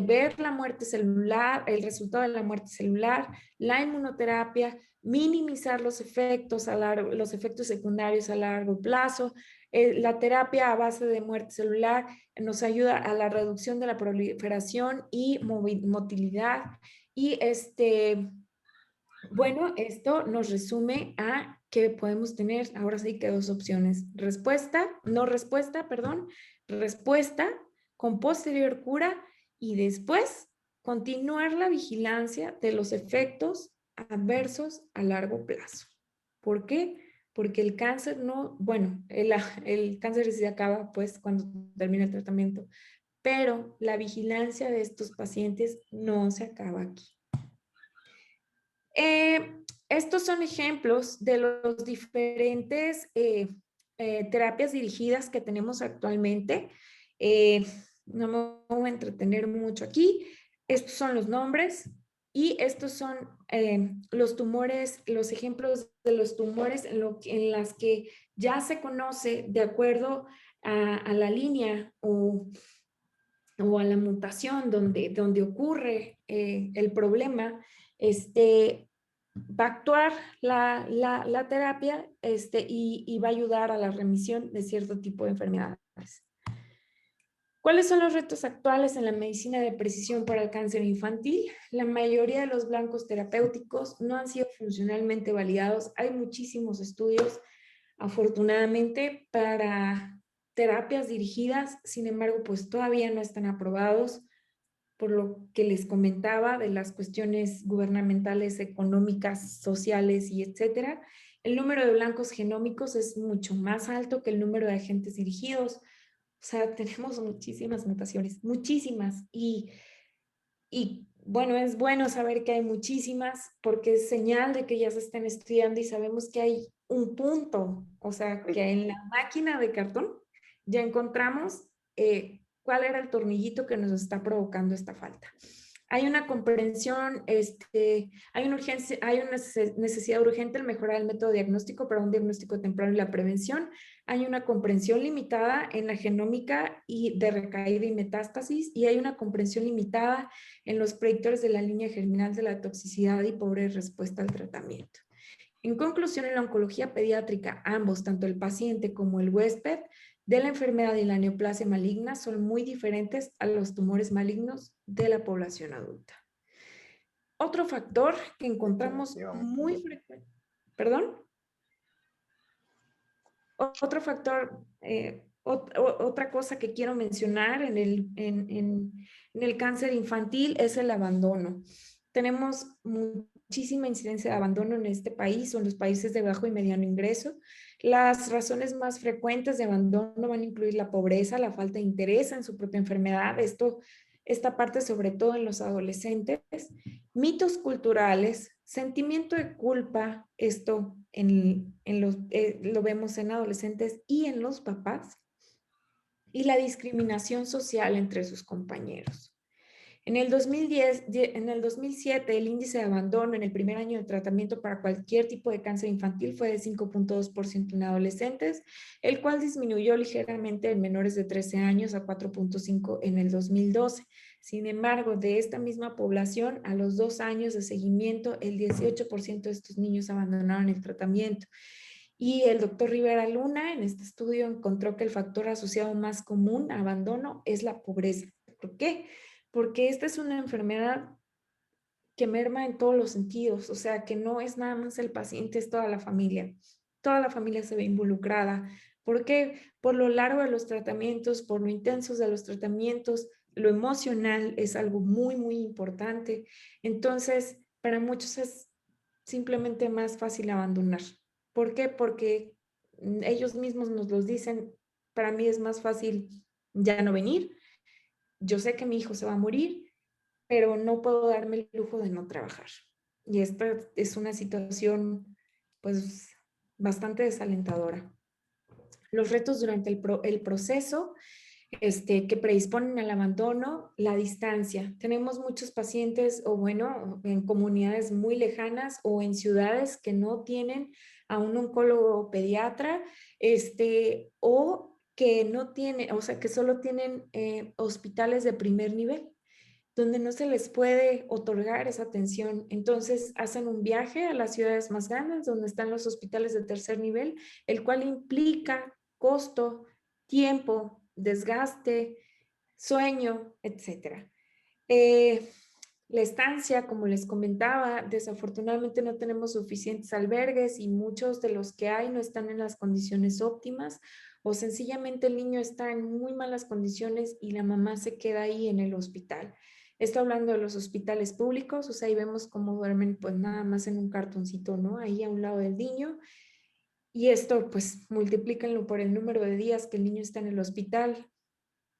ver la muerte celular, el resultado de la muerte celular, la inmunoterapia, minimizar los efectos, los efectos secundarios a largo plazo. La terapia a base de muerte celular nos ayuda a la reducción de la proliferación y motilidad. Y bueno, esto nos resume a que podemos tener ahora sí que dos opciones. Respuesta con posterior cura y después continuar la vigilancia de los efectos adversos a largo plazo. ¿Por qué? Porque el cáncer no, bueno, el cáncer se acaba pues cuando termina el tratamiento, pero la vigilancia de estos pacientes no se acaba aquí. Estos son ejemplos de los diferentes terapias dirigidas que tenemos actualmente. No me voy a entretener mucho aquí. Estos son los nombres y estos son los tumores, los ejemplos de los tumores en las que ya se conoce de acuerdo a la línea o a la mutación donde ocurre el problema, va a actuar la terapia y va a ayudar a la remisión de cierto tipo de enfermedades. ¿Cuáles son los retos actuales en la medicina de precisión para el cáncer infantil? La mayoría de los blancos terapéuticos no han sido funcionalmente validados. Hay muchísimos estudios, afortunadamente, para terapias dirigidas, sin embargo, pues todavía no están aprobados por lo que les comentaba de las cuestiones gubernamentales, económicas, sociales y etcétera. El número de blancos genómicos es mucho más alto que el número de agentes dirigidos. O sea, tenemos muchísimas mutaciones, muchísimas. Y bueno, es bueno saber que hay muchísimas porque es señal de que ya se están estudiando y sabemos que hay un punto, o sea, que en la máquina de cartón ya encontramos cuál era el tornillito que nos está provocando esta falta. Hay una comprensión, hay una urgencia, hay una necesidad urgente en mejorar el método diagnóstico para un diagnóstico temprano y la prevención. Hay una comprensión limitada en la genómica y de recaída y metástasis, y hay una comprensión limitada en los predictores de la línea germinal de la toxicidad y pobre respuesta al tratamiento. En conclusión, en la oncología pediátrica, ambos, tanto el paciente como el huésped de la enfermedad y la neoplasia maligna, son muy diferentes a los tumores malignos de la población adulta. Otro factor que encontramos muy frecuente, ¿perdón? Otro factor, otra cosa que quiero mencionar en el cáncer infantil es el abandono. Tenemos muchísima incidencia de abandono en este país o en los países de bajo y mediano ingreso. Las razones más frecuentes de abandono van a incluir la pobreza, la falta de interés en su propia enfermedad, esta parte sobre todo en los adolescentes, mitos culturales, sentimiento de culpa, esto lo vemos en adolescentes y en los papás, y la discriminación social entre sus compañeros. En el 2007, el índice de abandono en el primer año de tratamiento para cualquier tipo de cáncer infantil fue de 5.2% en adolescentes, el cual disminuyó ligeramente en menores de 13 años a 4.5% en el 2012. Sin embargo, de esta misma población, a los 2 años de seguimiento, el 18% de estos niños abandonaron el tratamiento. Y el doctor Rivera Luna en este estudio encontró que el factor asociado más común a abandono es la pobreza. ¿Por qué? Porque esta es una enfermedad que merma en todos los sentidos, o sea, que no es nada más el paciente, es toda la familia. Toda la familia se ve involucrada. ¿Por qué? Por lo largo de los tratamientos, por lo intensos de los tratamientos, lo emocional es algo muy, muy importante. Entonces, para muchos es simplemente más fácil abandonar. ¿Por qué? Porque ellos mismos nos los dicen, para mí es más fácil ya no venir, yo sé que mi hijo se va a morir, pero no puedo darme el lujo de no trabajar. Y esta es una situación, pues, bastante desalentadora. Los retos durante el proceso que predisponen al abandono, la distancia. Tenemos muchos pacientes, o bueno, en comunidades muy lejanas o en ciudades que no tienen a un oncólogo pediatra, o que no tienen, o sea, que solo tienen hospitales de primer nivel donde no se les puede otorgar esa atención. Entonces hacen un viaje a las ciudades más grandes donde están los hospitales de tercer nivel, el cual implica costo, tiempo, desgaste, sueño, etc. Eh, la estancia, como les comentaba, desafortunadamente no tenemos suficientes albergues y muchos de los que hay no están en las condiciones óptimas o sencillamente el niño está en muy malas condiciones y la mamá se queda ahí en el hospital. Estoy hablando de los hospitales públicos, o sea, ahí vemos cómo duermen pues nada más en un cartoncito, ¿no? Ahí a un lado del niño. Y esto pues multiplícanlo por el número de días que el niño está en el hospital.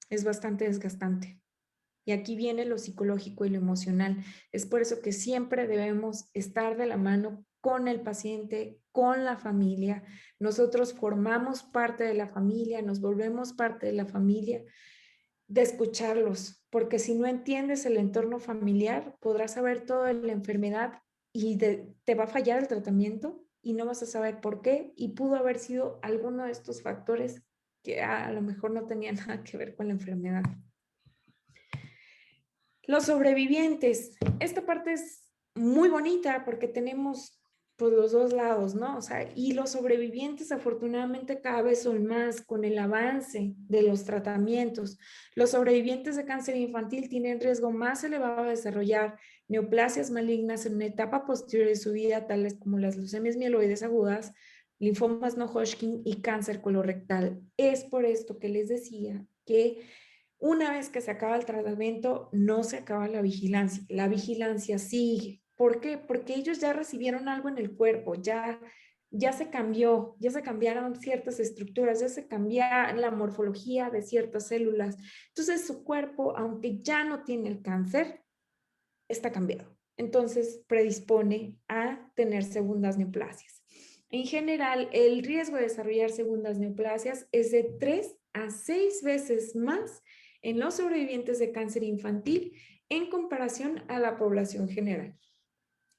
Es bastante desgastante. Y aquí viene lo psicológico y lo emocional. Es por eso que siempre debemos estar de la mano con el paciente, con la familia. Nosotros formamos parte de la familia, nos volvemos parte de la familia, de escucharlos, porque si no entiendes el entorno familiar, podrás saber todo de la enfermedad y te va a fallar el tratamiento y no vas a saber por qué y pudo haber sido alguno de estos factores que a lo mejor no tenían nada que ver con la enfermedad. Los sobrevivientes, esta parte es muy bonita porque tenemos pues los dos lados, ¿no? O sea, y los sobrevivientes afortunadamente cada vez son más con el avance de los tratamientos. Los sobrevivientes de cáncer infantil tienen riesgo más elevado de desarrollar neoplasias malignas en una etapa posterior de su vida, tales como las leucemias mieloides agudas, linfomas no Hodgkin y cáncer colorectal. Es por esto que les decía que una vez que se acaba el tratamiento, no se acaba la vigilancia. La vigilancia sigue. ¿Por qué? Porque ellos ya recibieron algo en el cuerpo, ya se cambió, ya se cambiaron ciertas estructuras, ya se cambia la morfología de ciertas células. Entonces su cuerpo, aunque ya no tiene el cáncer, está cambiado. Entonces predispone a tener segundas neoplasias. En general, el riesgo de desarrollar segundas neoplasias es de 3 a 6 veces más en los sobrevivientes de cáncer infantil en comparación a la población general.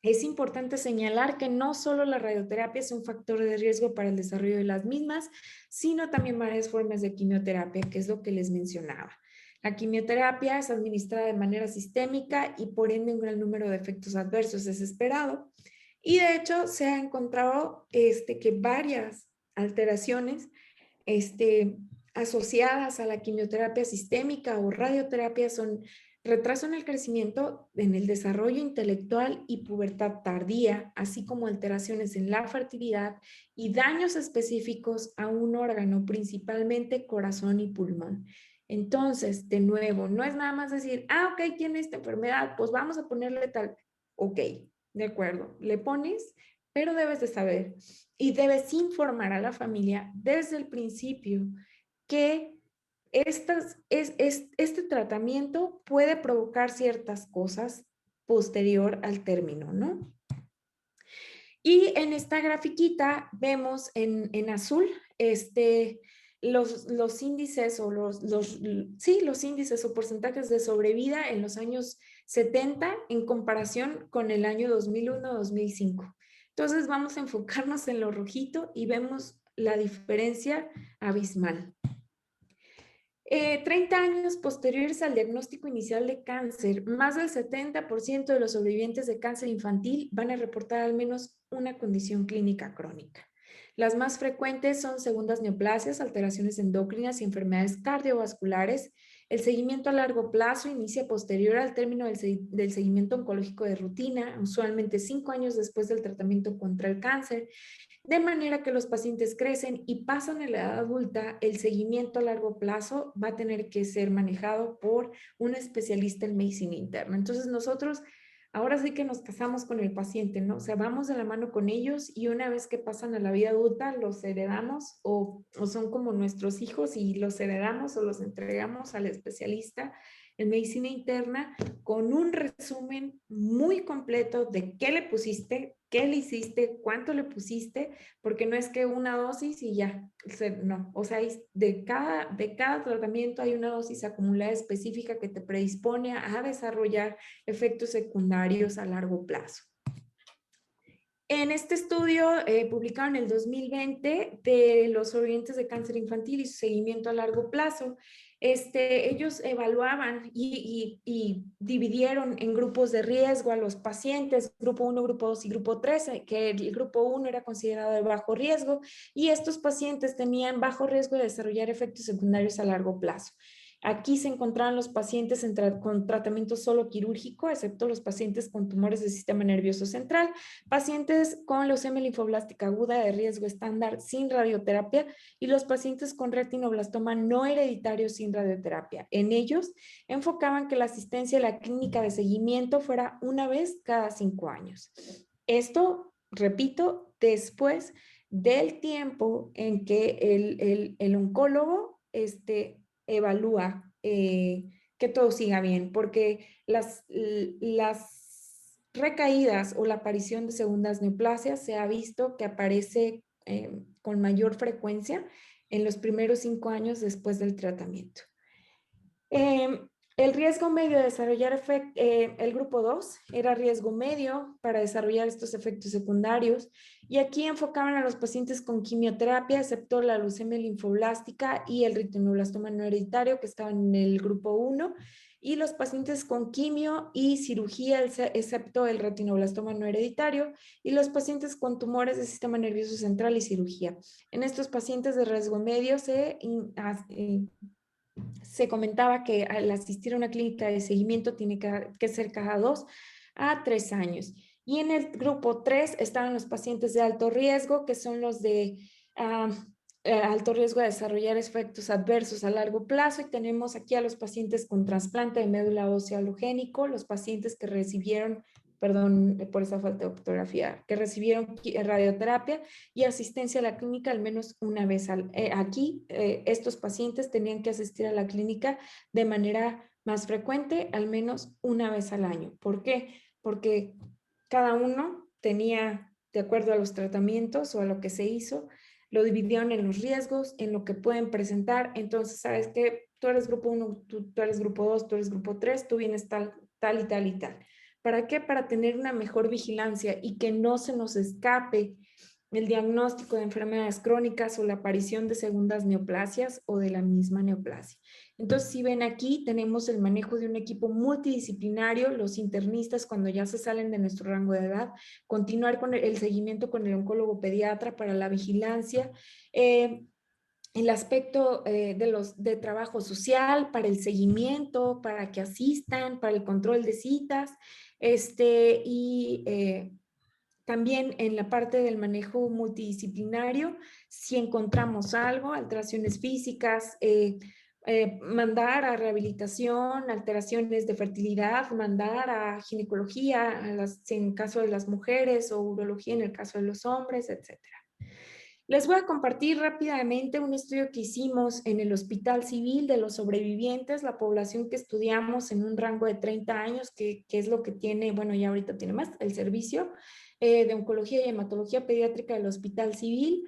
Es importante señalar que no solo la radioterapia es un factor de riesgo para el desarrollo de las mismas, sino también varias formas de quimioterapia, que es lo que les mencionaba. La quimioterapia es administrada de manera sistémica y por ende un gran número de efectos adversos es esperado. Y de hecho se ha encontrado que varias alteraciones asociadas a la quimioterapia sistémica o radioterapia son retraso en el crecimiento, en el desarrollo intelectual y pubertad tardía, así como alteraciones en la fertilidad y daños específicos a un órgano, principalmente corazón y pulmón. Entonces, de nuevo, no es nada más decir, ok, tiene esta enfermedad, pues vamos a ponerle tal, ok, de acuerdo, le pones, pero debes de saber y debes informar a la familia desde el principio que este tratamiento puede provocar ciertas cosas posterior al término, ¿no? Y en esta grafiquita vemos en azul los índices o los índices o porcentajes de sobrevida en los años 70 en comparación con el año 2001-2005. Entonces vamos a enfocarnos en lo rojito y vemos la diferencia abismal. 30 años posteriores al diagnóstico inicial de cáncer, más del 70% de los sobrevivientes de cáncer infantil van a reportar al menos una condición clínica crónica. Las más frecuentes son segundas neoplasias, alteraciones endocrinas y enfermedades cardiovasculares. El seguimiento a largo plazo inicia posterior al término del seguimiento oncológico de rutina, usualmente 5 años después del tratamiento contra el cáncer. De manera que los pacientes crecen y pasan a la edad adulta, el seguimiento a largo plazo va a tener que ser manejado por un especialista en medicina interna. Entonces nosotros ahora sí que nos casamos con el paciente, ¿no? O sea, vamos de la mano con ellos y una vez que pasan a la vida adulta, los heredamos o son como nuestros hijos y los heredamos o los entregamos al especialista en medicina interna con un resumen muy completo de qué le pusiste, qué le hiciste, cuánto le pusiste, porque no es que una dosis y ya, no, o sea, de cada tratamiento hay una dosis acumulada específica que te predispone a desarrollar efectos secundarios a largo plazo. En este estudio publicado en el 2020 de los sobrevivientes de cáncer infantil y su seguimiento a largo plazo, ellos evaluaban y dividieron en grupos de riesgo a los pacientes, grupo 1, grupo 2 y grupo 3, que el grupo 1 era considerado de bajo riesgo y estos pacientes tenían bajo riesgo de desarrollar efectos secundarios a largo plazo. Aquí se encontraban los pacientes con tratamiento solo quirúrgico, excepto los pacientes con tumores del sistema nervioso central, pacientes con leucemia linfoblástica aguda de riesgo estándar sin radioterapia y los pacientes con retinoblastoma no hereditario sin radioterapia. En ellos enfocaban que la asistencia a la clínica de seguimiento fuera una vez cada 5 años. Esto, repito, después del tiempo en que el oncólogo evalúa que todo siga bien, porque las recaídas o la aparición de segundas neoplasias se ha visto que aparece con mayor frecuencia en los primeros 5 años después del tratamiento. El riesgo medio de desarrollar el grupo 2 era riesgo medio para desarrollar estos efectos secundarios y aquí enfocaban a los pacientes con quimioterapia, excepto la leucemia linfoblástica y el retinoblastoma no hereditario que estaban en el grupo 1 y los pacientes con quimio y cirugía, excepto el retinoblastoma no hereditario y los pacientes con tumores del sistema nervioso central y cirugía. En estos pacientes de riesgo medio se comentaba que al asistir a una clínica de seguimiento tiene que ser cada 2 a 3 años. Y en el grupo 3 estaban los pacientes de alto riesgo, que son los de alto riesgo de desarrollar efectos adversos a largo plazo. Y tenemos aquí a los pacientes con trasplante de médula ósea halogénico, los pacientes que recibieron, perdón por esa falta de ortografía, que recibieron radioterapia y asistencia a la clínica al menos una vez aquí. Estos pacientes tenían que asistir a la clínica de manera más frecuente, al menos una vez al año. ¿Por qué? Porque cada uno tenía, de acuerdo a los tratamientos o a lo que se hizo, lo dividieron en los riesgos, en lo que pueden presentar. Entonces, sabes que tú eres grupo 1, tú eres grupo 2, tú eres grupo 3, tú vienes tal, tal y tal y tal. ¿Para qué? Para tener una mejor vigilancia y que no se nos escape el diagnóstico de enfermedades crónicas o la aparición de segundas neoplasias o de la misma neoplasia. Entonces, si ven aquí, tenemos el manejo de un equipo multidisciplinario, los internistas cuando ya se salen de nuestro rango de edad, continuar con el seguimiento con el oncólogo pediatra para la vigilancia, el aspecto de trabajo social, para el seguimiento, para que asistan, para el control de citas, también en la parte del manejo multidisciplinario, si encontramos algo, alteraciones físicas, mandar a rehabilitación, alteraciones de fertilidad, mandar a ginecología en caso de las mujeres o urología en el caso de los hombres, etc. Les voy a compartir rápidamente un estudio que hicimos en el Hospital Civil de los sobrevivientes, la población que estudiamos en un rango de 30 años, que es lo que tiene, bueno, ya ahorita tiene más, el servicio de oncología y hematología pediátrica del Hospital Civil.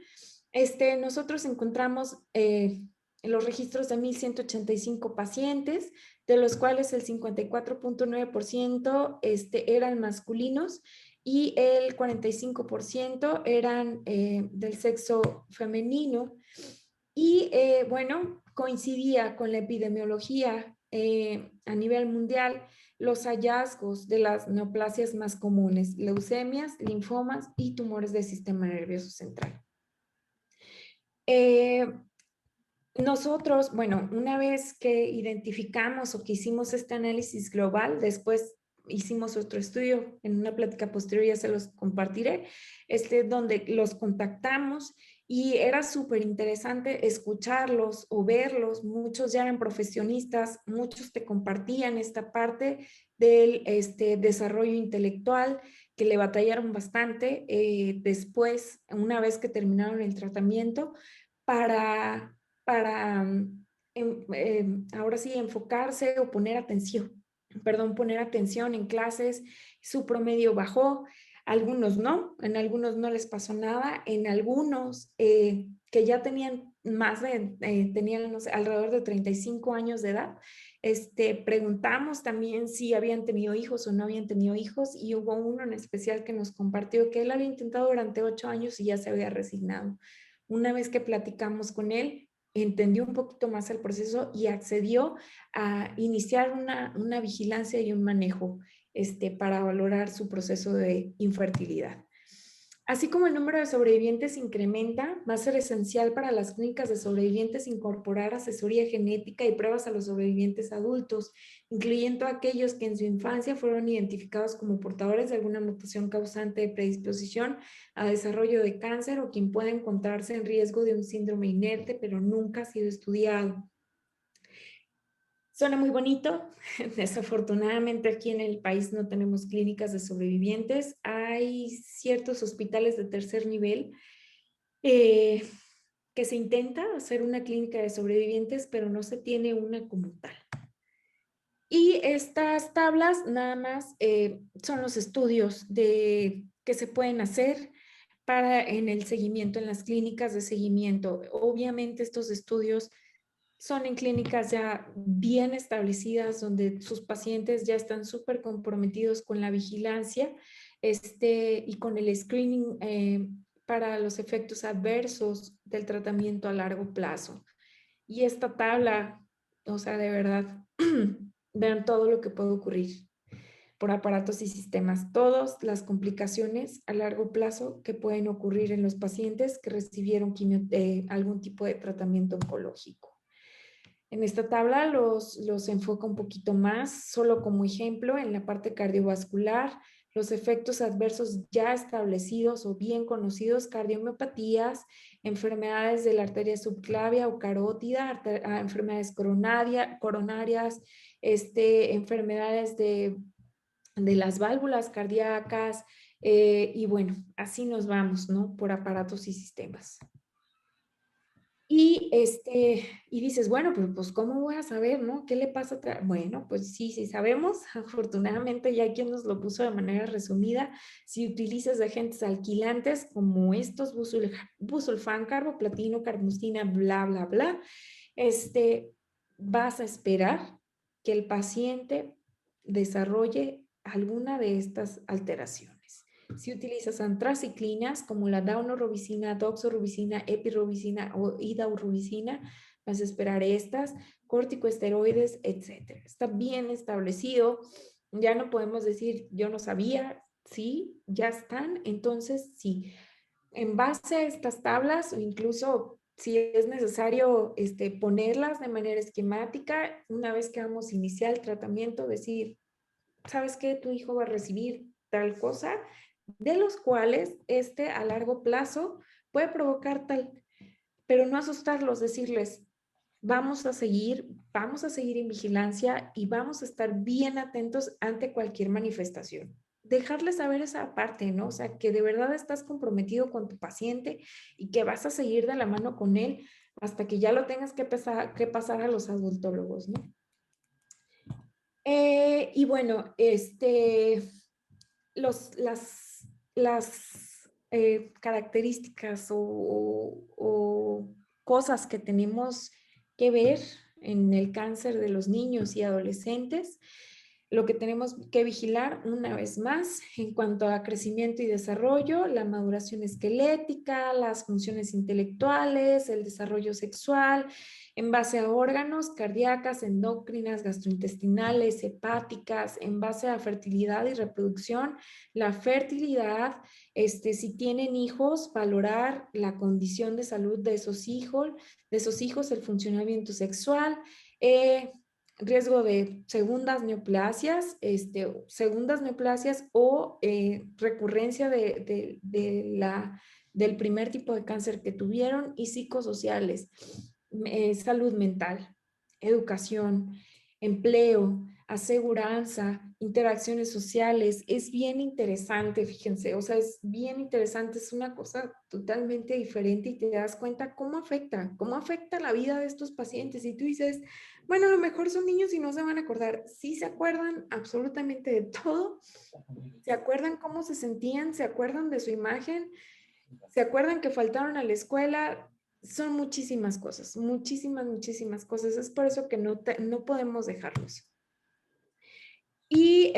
Nosotros encontramos en los registros de 1,185 pacientes, de los cuales el 54.9% eran masculinos y el 45% eran del sexo femenino. Y bueno, coincidía con la epidemiología a nivel mundial los hallazgos de las neoplasias más comunes, leucemias, linfomas y tumores del sistema nervioso central. Nosotros, bueno, una vez que identificamos o que hicimos este análisis global, después hicimos otro estudio, en una plática posterior ya se los compartiré, donde los contactamos y era súper interesante escucharlos o verlos. Muchos ya eran profesionistas, muchos te compartían esta parte del desarrollo intelectual, que le batallaron bastante después, una vez que terminaron el tratamiento, para ahora sí enfocarse o poner atención, poner atención en clases. Su promedio bajó, algunos no, en algunos no les pasó nada, en algunos que ya tenían tenían no sé, alrededor de 35 años de edad, preguntamos también si habían tenido hijos o no habían tenido hijos, y hubo uno en especial que nos compartió que él había intentado durante 8 años y ya se había resignado. Una vez que platicamos con él, entendió un poquito más el proceso y accedió a iniciar una vigilancia y un manejo para valorar su proceso de infertilidad. Así como el número de sobrevivientes incrementa, va a ser esencial para las clínicas de sobrevivientes incorporar asesoría genética y pruebas a los sobrevivientes adultos, incluyendo aquellos que en su infancia fueron identificados como portadores de alguna mutación causante de predisposición a desarrollo de cáncer o quien pueda encontrarse en riesgo de un síndrome inerte, pero nunca ha sido estudiado. Suena muy bonito. Desafortunadamente aquí en el país no tenemos clínicas de sobrevivientes. Hay ciertos hospitales de tercer nivel que se intenta hacer una clínica de sobrevivientes, pero no se tiene una como tal. Y estas tablas nada más son los estudios que se pueden hacer en el seguimiento, en las clínicas de seguimiento. Obviamente estos estudios son en clínicas ya bien establecidas, donde sus pacientes ya están súper comprometidos con la vigilancia y con el screening para los efectos adversos del tratamiento a largo plazo. Y esta tabla, o sea, de verdad, vean todo lo que puede ocurrir por aparatos y sistemas, todas las complicaciones a largo plazo que pueden ocurrir en los pacientes que recibieron algún tipo de tratamiento oncológico. En esta tabla los enfoca un poquito más, solo como ejemplo, en la parte cardiovascular, los efectos adversos ya establecidos o bien conocidos, cardiomiopatías, enfermedades de la arteria subclavia o carótida, enfermedades coronarias, enfermedades de las válvulas cardíacas, y bueno, así nos vamos, ¿no? Por aparatos y sistemas. Y dices, bueno, pero pues ¿cómo voy a saber, no? ¿Qué le pasa? Bueno, pues sí, sí sabemos. Afortunadamente ya quien nos lo puso de manera resumida. Si utilizas agentes alquilantes como estos, busulfán, carboplatino, carbamazepina, bla, bla, bla, vas a esperar que el paciente desarrolle alguna de estas alteraciones. Si utilizas antraciclinas como la daunorubicina, doxorubicina, epirubicina o idaurubicina, vas a esperar estas, corticosteroides, etc. Está bien establecido. Ya no podemos decir, yo no sabía, sí, ya están. Entonces, sí, en base a estas tablas o incluso si es necesario ponerlas de manera esquemática, una vez que vamos a iniciar el tratamiento, decir, ¿sabes qué? Tu hijo va a recibir tal cosa, de los cuales a largo plazo puede provocar tal, pero no asustarlos, decirles, vamos a seguir en vigilancia y vamos a estar bien atentos ante cualquier manifestación. Dejarles saber esa parte, ¿no? O sea, que de verdad estás comprometido con tu paciente y que vas a seguir de la mano con él hasta que ya lo tengas que pasar a los adultólogos, ¿no? Y bueno, las características o cosas que tenemos que ver en el cáncer de los niños y adolescentes Lo que tenemos que vigilar una vez más en cuanto a crecimiento y desarrollo, la maduración esquelética, las funciones intelectuales, el desarrollo sexual, en base a órganos cardíacas, endocrinas, gastrointestinales, hepáticas, en base a fertilidad y reproducción, la fertilidad, si tienen hijos, valorar la condición de salud de esos hijos, el funcionamiento sexual, riesgo de segundas neoplasias o recurrencia del primer tipo de cáncer que tuvieron y psicosociales, salud mental, educación, empleo, aseguranza, interacciones sociales. Es bien interesante, fíjense, o sea, es bien interesante, es una cosa totalmente diferente y te das cuenta cómo afecta la vida de estos pacientes. Y tú dices, bueno, a lo mejor son niños y no se van a acordar. Sí se acuerdan absolutamente de todo, se acuerdan cómo se sentían, se acuerdan de su imagen, se acuerdan que faltaron a la escuela. Son muchísimas cosas. Es por eso que no podemos dejarlos. Y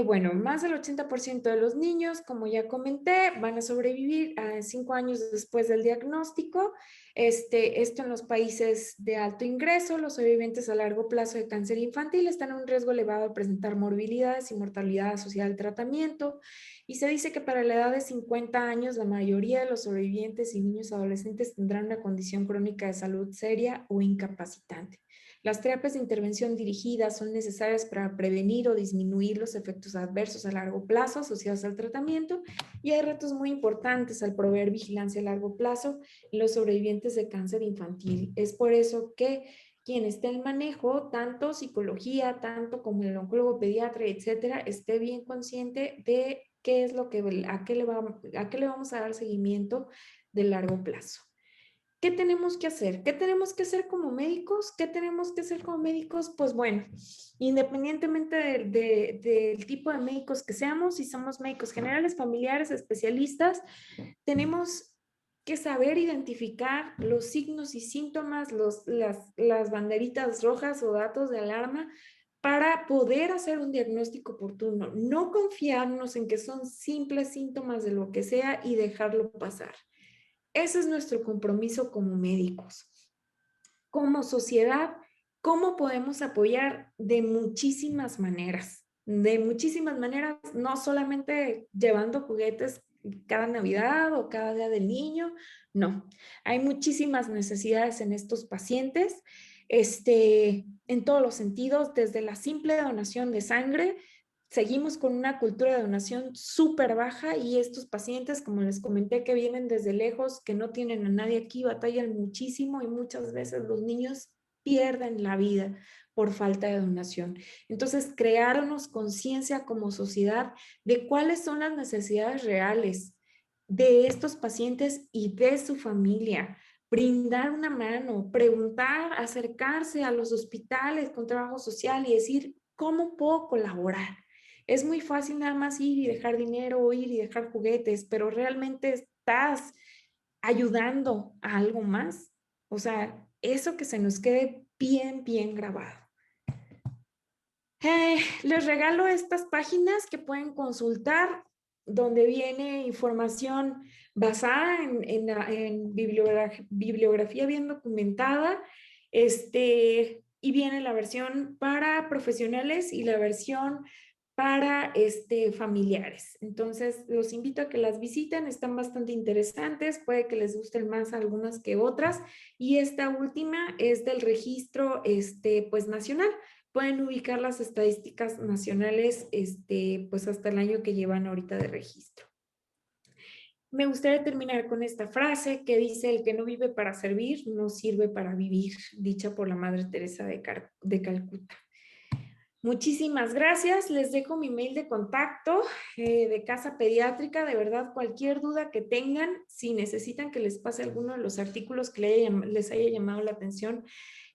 bueno, más del 80% de los niños, como ya comenté, van a sobrevivir a 5 años después del diagnóstico. Esto en los países de alto ingreso, los sobrevivientes a largo plazo de cáncer infantil están en un riesgo elevado de presentar morbilidades y mortalidad asociada al tratamiento. Y se dice que para la edad de 50 años, la mayoría de los sobrevivientes y niños adolescentes tendrán una condición crónica de salud seria o incapacitante. Las terapias de intervención dirigidas son necesarias para prevenir o disminuir los efectos adversos a largo plazo asociados al tratamiento y hay retos muy importantes al proveer vigilancia a largo plazo en los sobrevivientes de cáncer infantil. Es por eso que quien esté en manejo, tanto psicología, tanto como el oncólogo pediatra, etcétera, esté bien consciente de qué es a qué le vamos a dar seguimiento de largo plazo. ¿Qué tenemos que hacer? ¿Qué tenemos que hacer como médicos? ¿Qué tenemos que hacer como médicos? Pues bueno, independientemente del tipo de médicos que seamos, si somos médicos generales, familiares, especialistas, tenemos que saber identificar los signos y síntomas, las banderitas rojas o datos de alarma para poder hacer un diagnóstico oportuno. No confiarnos en que son simples síntomas de lo que sea y dejarlo pasar. Ese es nuestro compromiso como médicos. Como sociedad, ¿cómo podemos apoyar? De muchísimas maneras, no solamente llevando juguetes cada Navidad o cada día del niño, no. Hay muchísimas necesidades en estos pacientes, en todos los sentidos, desde la simple donación de sangre. Seguimos con una cultura de donación súper baja y estos pacientes, como les comenté, que vienen desde lejos, que no tienen a nadie aquí, batallan muchísimo y muchas veces los niños pierden la vida por falta de donación. Entonces, crearnos conciencia como sociedad de cuáles son las necesidades reales de estos pacientes y de su familia. Brindar una mano, preguntar, acercarse a los hospitales con trabajo social y decir, ¿cómo puedo colaborar? Es muy fácil nada más ir y dejar dinero o ir y dejar juguetes, pero realmente estás ayudando a algo más. O sea, eso que se nos quede bien grabado. Les regalo estas páginas que pueden consultar, donde viene información basada en bibliografía bien documentada, y viene la versión para profesionales y la versión para familiares. Entonces, los invito a que las visiten, están bastante interesantes, puede que les gusten más algunas que otras, y esta última es del registro pues nacional. Pueden ubicar las estadísticas nacionales pues hasta el año que llevan ahorita de registro. Me gustaría terminar con esta frase que dice: el que no vive para servir, no sirve para vivir, dicha por la Madre Teresa de Calcuta. Muchísimas gracias. Les dejo mi mail de contacto de Casa Pediátrica. De verdad, cualquier duda que tengan, si necesitan que les pase alguno de los artículos que les haya llamado la atención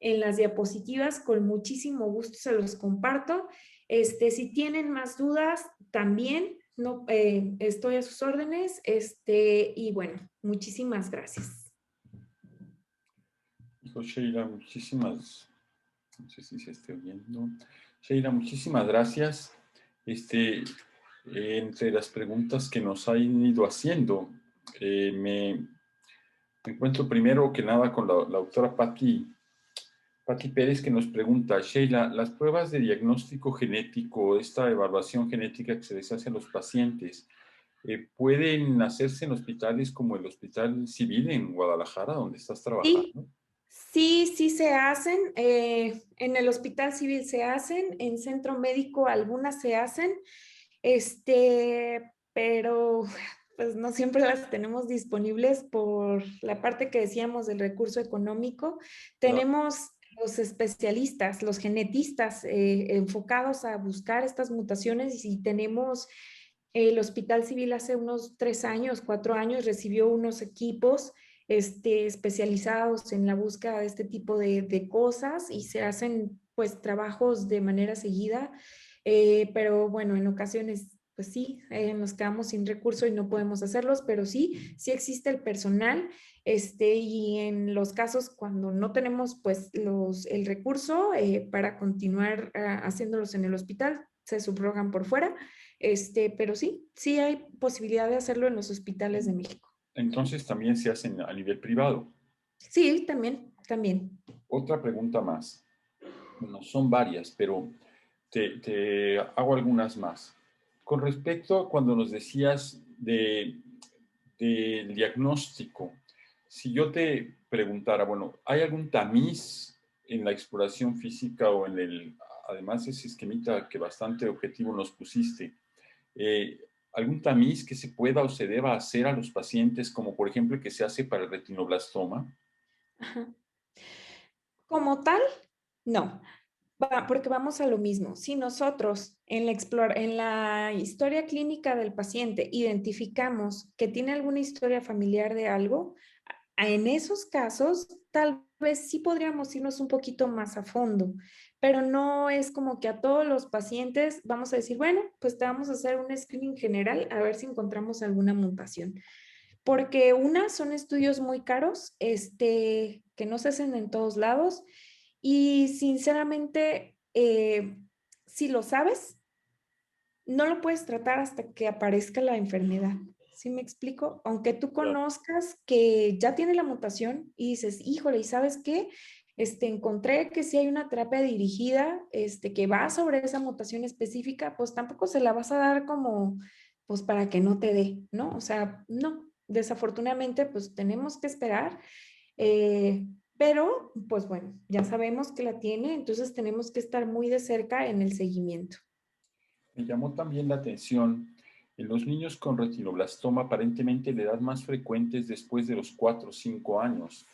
en las diapositivas, con muchísimo gusto se los comparto. Si tienen más dudas, también no, estoy a sus órdenes. Y bueno, muchísimas gracias. Hijo Sheila, muchísimas, no sé si se esté oyendo, Sheila, muchísimas gracias. Este, entre las preguntas que nos han ido haciendo, me encuentro primero que nada con la doctora Patti Pérez, que nos pregunta: Sheila, las pruebas de diagnóstico genético, esta evaluación genética que se les hace a los pacientes, ¿pueden hacerse en hospitales como el Hospital Civil en Guadalajara, donde estás Sí, trabajando? sí, sí se hacen. En el Hospital Civil se hacen, en Centro Médico algunas se hacen, pero pues no siempre las tenemos disponibles por la parte que decíamos del recurso económico. Claro. Tenemos los especialistas, los genetistas enfocados a buscar estas mutaciones y tenemos el Hospital Civil hace unos 3 años, 4 años recibió unos equipos especializados en la búsqueda de este tipo de cosas y se hacen pues trabajos de manera seguida, pero bueno, en ocasiones pues sí, nos quedamos sin recurso y no podemos hacerlos, pero sí, sí existe el personal, y en los casos cuando no tenemos pues el recurso para continuar haciéndolos en el hospital, se subrogan por fuera, pero sí, sí hay posibilidad de hacerlo en los hospitales de México. Entonces también se hacen a nivel privado. Sí, también, también. Otra pregunta más. Bueno, son varias, pero te hago algunas más. Con respecto a cuando nos decías del diagnóstico, si yo te preguntara, bueno, ¿hay algún tamiz en la exploración física o en además ese esquemita que bastante objetivo nos pusiste, eh, algún tamiz que se pueda o se deba hacer a los pacientes, como por ejemplo el que se hace para el retinoblastoma? Ajá. Como tal, no. Porque vamos a lo mismo. Si nosotros en la historia clínica del paciente identificamos que tiene alguna historia familiar de algo, en esos casos tal vez sí podríamos irnos un poquito más a fondo, pero no es como que a todos los pacientes vamos a decir, bueno, pues te vamos a hacer un screening general a ver si encontramos alguna mutación. Porque una, son estudios muy caros, que no se hacen en todos lados y sinceramente, si lo sabes, no lo puedes tratar hasta que aparezca la enfermedad. ¿Sí me explico? Aunque tú Claro. conozcas que ya tiene la mutación y dices, híjole, ¿y sabes qué? Encontré que si hay una terapia dirigida, que va sobre esa mutación específica, pues tampoco se la vas a dar como, pues para que no te dé, ¿no? O sea, no, desafortunadamente, pues tenemos que esperar, pero, pues bueno, ya sabemos que la tiene, entonces tenemos que estar muy de cerca en el seguimiento. Me llamó también la atención, en los niños con retinoblastoma aparentemente la edad más frecuente es después de los 4 o 5 años.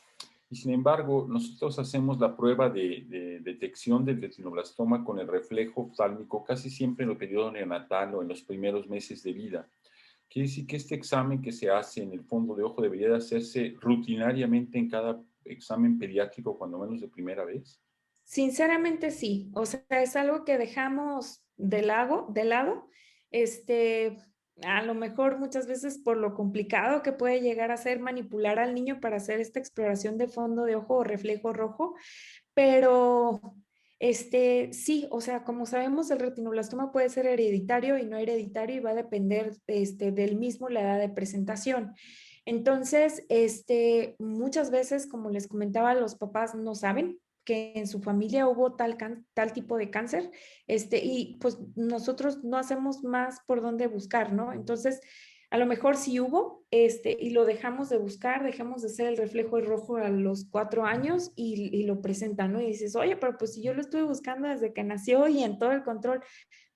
Y sin embargo, nosotros hacemos la prueba de detección del retinoblastoma con el reflejo oftálmico casi siempre en el periodo neonatal o en los primeros meses de vida. Quiere decir que este examen que se hace en el fondo de ojo debería de hacerse rutinariamente en cada examen pediátrico, cuando menos de primera vez. Sinceramente sí, o sea, es algo que dejamos de lado, este, a lo mejor muchas veces por lo complicado que puede llegar a ser manipular al niño para hacer esta exploración de fondo de ojo o reflejo rojo, pero sí, o sea, como sabemos, el retinoblastoma puede ser hereditario y no hereditario y va a depender del mismo la edad de presentación. Entonces, muchas veces, como les comentaba, los papás no saben que en su familia hubo tal tipo de cáncer, y pues nosotros no hacemos más por dónde buscar, ¿no? Entonces, a lo mejor sí hubo, y lo dejamos de buscar, dejamos de hacer el reflejo rojo a los 4 años y lo presentan, ¿no? Y dices, oye, pero pues si yo lo estuve buscando desde que nació y en todo el control,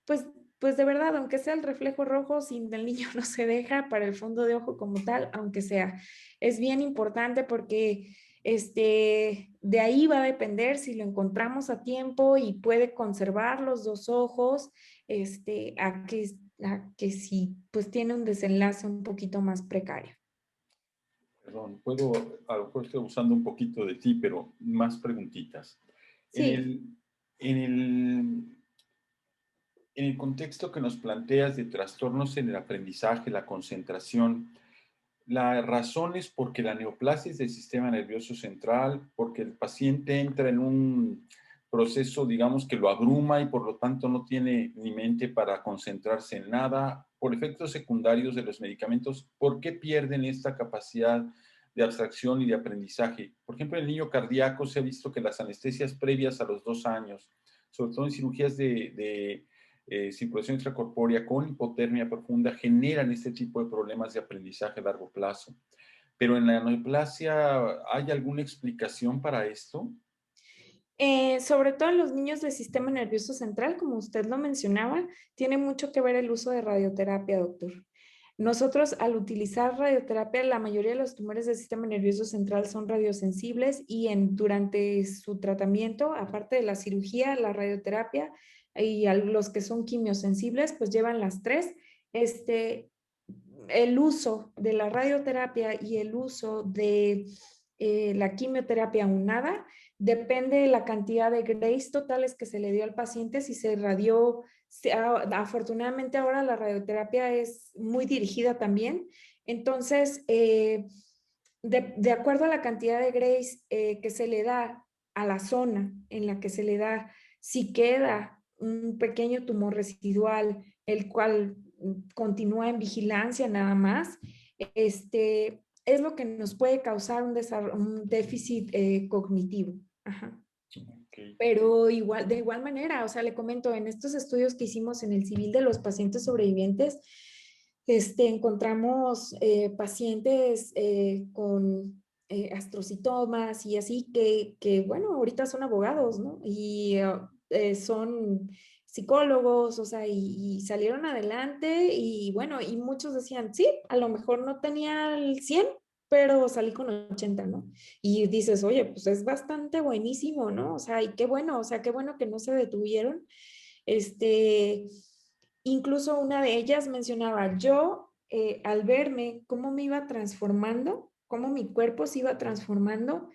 pues, pues de verdad, aunque sea el reflejo rojo, si el niño no se deja para el fondo de ojo como tal, aunque sea, es bien importante porque de ahí va a depender si lo encontramos a tiempo y puede conservar los dos ojos, a que si pues tiene un desenlace un poquito más precario. Perdón, puedo, a lo mejor estoy usando un poquito de ti, pero más preguntitas. En Sí, el, en el, en el contexto que nos planteas de trastornos en el aprendizaje, la concentración, la razón es porque la neoplasia es del sistema nervioso central, porque el paciente entra en un proceso, digamos, que lo abruma y por lo tanto no tiene ni mente para concentrarse en nada. Por efectos secundarios de los medicamentos, ¿por qué pierden esta capacidad de abstracción y de aprendizaje? Por ejemplo, en el niño cardíaco se ha visto que las anestesias previas a los 2 años, sobre todo en cirugías de circulación extracorpórea con hipotermia profunda, generan este tipo de problemas de aprendizaje a largo plazo. Pero en la neoplasia, ¿hay alguna explicación para esto? Sobre todo en los niños del sistema nervioso central, como usted lo mencionaba, tiene mucho que ver el uso de radioterapia, doctor. Nosotros, al utilizar radioterapia, la mayoría de los tumores del sistema nervioso central son radiosensibles y durante su tratamiento, aparte de la cirugía, la radioterapia y a los que son quimiosensibles, pues llevan las tres. Este, el uso de la radioterapia y el uso de la quimioterapia aunada depende de la cantidad de grays totales que se le dio al paciente, si se radió, afortunadamente ahora la radioterapia es muy dirigida también, entonces de acuerdo a la cantidad de grays que se le da a la zona en la que se le da, si queda un pequeño tumor residual, el cual continúa en vigilancia nada más, es lo que nos puede causar un déficit cognitivo. Ajá. Okay. Pero igual, de igual manera, o sea, le comento, en estos estudios que hicimos en el civil de los pacientes sobrevivientes, encontramos pacientes con astrocitomas y así que, bueno, ahorita son abogados, ¿no? Y son psicólogos, o sea, y salieron adelante y bueno, y muchos decían, sí, a lo mejor no tenía el 100 pero salí con 80, ¿no? Y dices, oye, pues es bastante buenísimo, ¿no? O sea, y qué bueno, o sea, qué bueno que no se detuvieron. Este, incluso una de ellas mencionaba, yo al verme cómo me iba transformando, cómo mi cuerpo se iba transformando,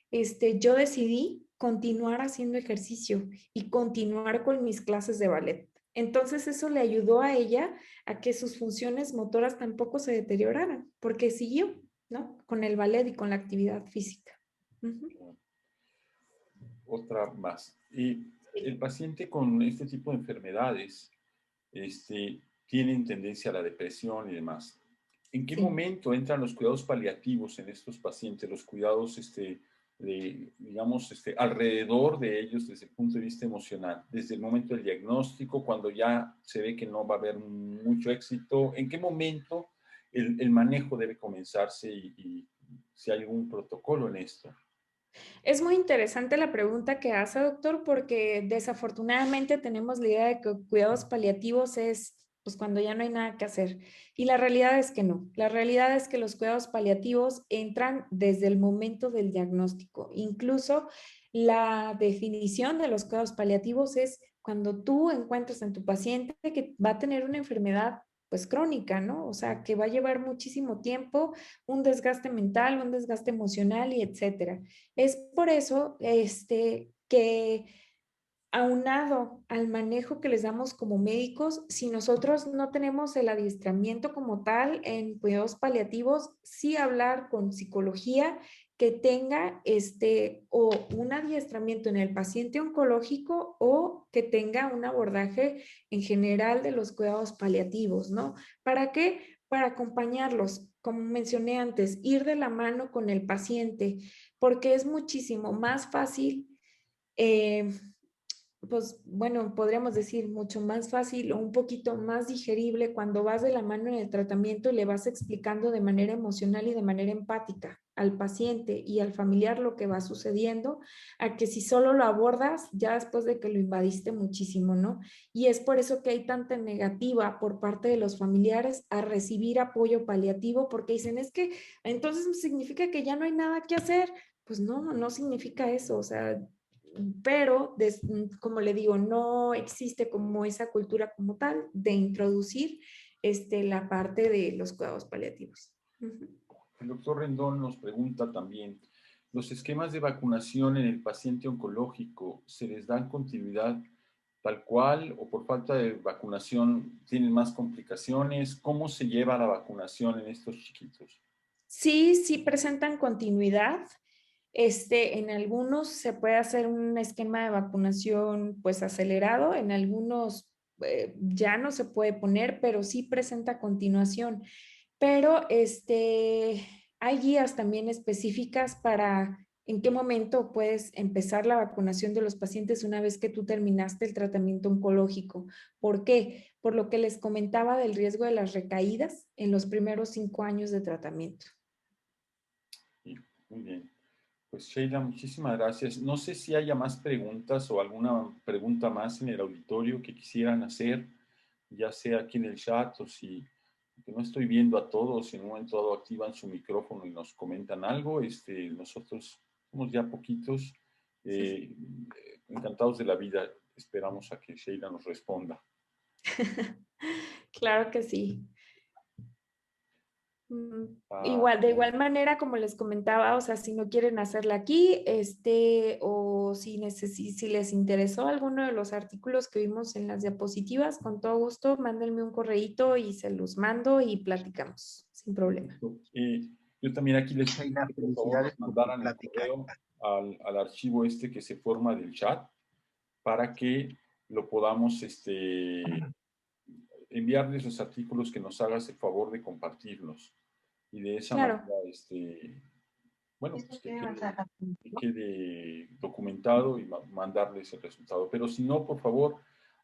yo decidí continuar haciendo ejercicio y continuar con mis clases de ballet. Entonces eso le ayudó a ella a que sus funciones motoras tampoco se deterioraran, porque siguió, ¿no? Con el ballet y con la actividad física. Ujú. Otra más. Y el paciente con este tipo de enfermedades tienen tendencia a la depresión y demás. ¿En qué Sí. momento entran los cuidados paliativos en estos pacientes, los cuidados digamos, alrededor de ellos desde el punto de vista emocional? Desde el momento del diagnóstico, cuando ya se ve que no va a haber mucho éxito, ¿en qué momento el manejo debe comenzarse y si hay algún protocolo en esto? Es muy interesante la pregunta que hace, doctor, porque desafortunadamente tenemos la idea de que cuidados paliativos es pues cuando ya no hay nada que hacer. Y la realidad es que no. La realidad es que los cuidados paliativos entran desde el momento del diagnóstico. Incluso la definición de los cuidados paliativos es cuando tú encuentras en tu paciente que va a tener una enfermedad pues crónica, ¿no? O sea, que va a llevar muchísimo tiempo, un desgaste mental, un desgaste emocional y etcétera. Es por eso que aunado al manejo que les damos como médicos, si nosotros no tenemos el adiestramiento como tal en cuidados paliativos, sí hablar con psicología que tenga o un adiestramiento en el paciente oncológico o que tenga un abordaje en general de los cuidados paliativos, ¿no? ¿Para qué? Para acompañarlos, como mencioné antes, ir de la mano con el paciente, porque es muchísimo más fácil eh, pues bueno, podríamos decir mucho más fácil o un poquito más digerible cuando vas de la mano en el tratamiento y le vas explicando de manera emocional y de manera empática al paciente y al familiar lo que va sucediendo, a que si solo lo abordas ya después de que lo invadiste muchísimo, ¿no? Y es por eso que hay tanta negativa por parte de los familiares a recibir apoyo paliativo porque dicen, es que entonces significa que ya no hay nada que hacer. Pues no, no significa eso, o sea, pero como le digo, no existe como esa cultura como tal de introducir la parte de los cuidados paliativos. Ujú. El doctor Rendón nos pregunta también, ¿los esquemas de vacunación en el paciente oncológico se les dan continuidad tal cual o por falta de vacunación tienen más complicaciones? ¿Cómo se lleva la vacunación en estos chiquitos? Sí, sí presentan continuidad. En algunos se puede hacer un esquema de vacunación pues acelerado, en algunos ya no se puede poner, pero sí presenta continuación. Pero hay guías también específicas para en qué momento puedes empezar la vacunación de los pacientes una vez que tú terminaste el tratamiento oncológico. ¿Por qué? Por lo que les comentaba del riesgo de las recaídas en los primeros 5 años de tratamiento. Sí, muy bien. Pues Sheila, muchísimas gracias. No sé si haya más preguntas o alguna pregunta más en el auditorio que quisieran hacer, ya sea aquí en el chat o si que no estoy viendo a todos, si en un momento dado activan su micrófono y nos comentan algo. Nosotros somos ya poquitos, eh, encantados de la vida. Esperamos a que Sheila nos responda. Claro que sí. Ah, Igual, de igual manera, como les comentaba, o sea, si no quieren hacerla aquí, o si les interesó alguno de los artículos que vimos en las diapositivas, con todo gusto, mándenme un correíto y se los mando y platicamos, sin problema. yo también aquí les pedí Sheila, que por favor felicidades nos por tu mandaran el plática. correo al archivo que se forma del chat para que lo podamos enviarles los artículos que nos hagas el favor de compartirlos. Y de esa manera, Claro, bueno, pues que quede documentado y mandarles el resultado. Pero si no, por favor,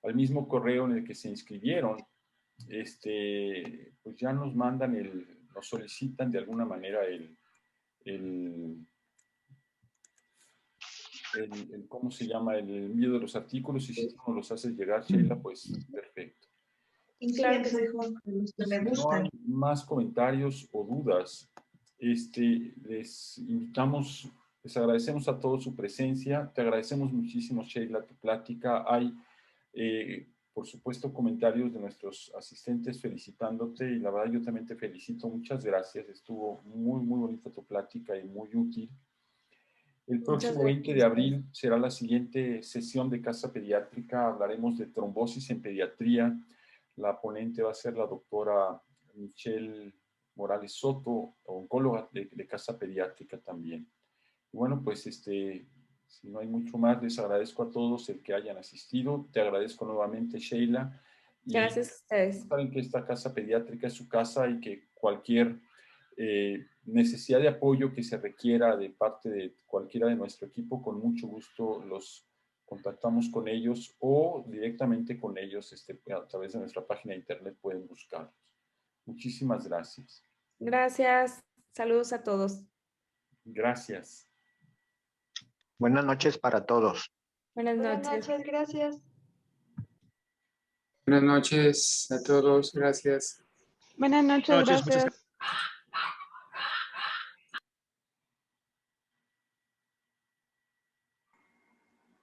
al mismo correo en el que se inscribieron, pues ya nos mandan nos solicitan de alguna manera el, ¿cómo se llama? El envío de los artículos y si tú nos los haces llegar, Sheila, pues perfecto. claro que sí. Si no hay más comentarios o dudas, les invitamos, les agradecemos a todos su presencia. Te agradecemos muchísimo, Sheila, tu plática. Hay, por supuesto, comentarios de nuestros asistentes felicitándote y la verdad yo también te felicito. Muchas gracias. Estuvo muy, muy bonita tu plática y muy útil. El Muchas próximo 20 de gracias. abril será la siguiente sesión de Casa Pediátrica. Hablaremos de trombosis en pediatría. La ponente va a ser la doctora Michelle Morales Soto, oncóloga de Casa Pediátrica también. Y bueno, pues si no hay mucho más, les agradezco a todos el que hayan asistido. Te agradezco nuevamente, Sheila. Y Gracias a ustedes. saben que esta casa pediátrica es su casa y que cualquier necesidad de apoyo que se requiera de parte de cualquiera de nuestro equipo, con mucho gusto los contactamos con ellos o directamente con ellos a través de nuestra página de internet pueden buscarlos. Muchísimas gracias. Gracias. Saludos a todos. Gracias. Buenas noches para todos. Buenas Buenas noches. noches, gracias. Buenas noches a todos, gracias. Buenas noches, gracias.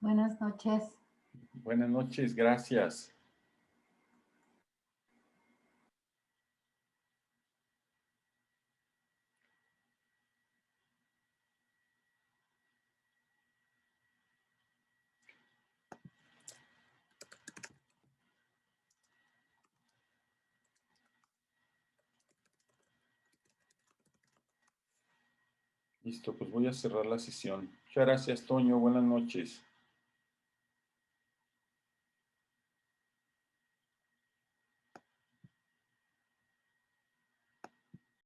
Buenas noches. Buenas noches, gracias. Listo, pues voy a cerrar la sesión. Muchas gracias, Toño. Buenas noches.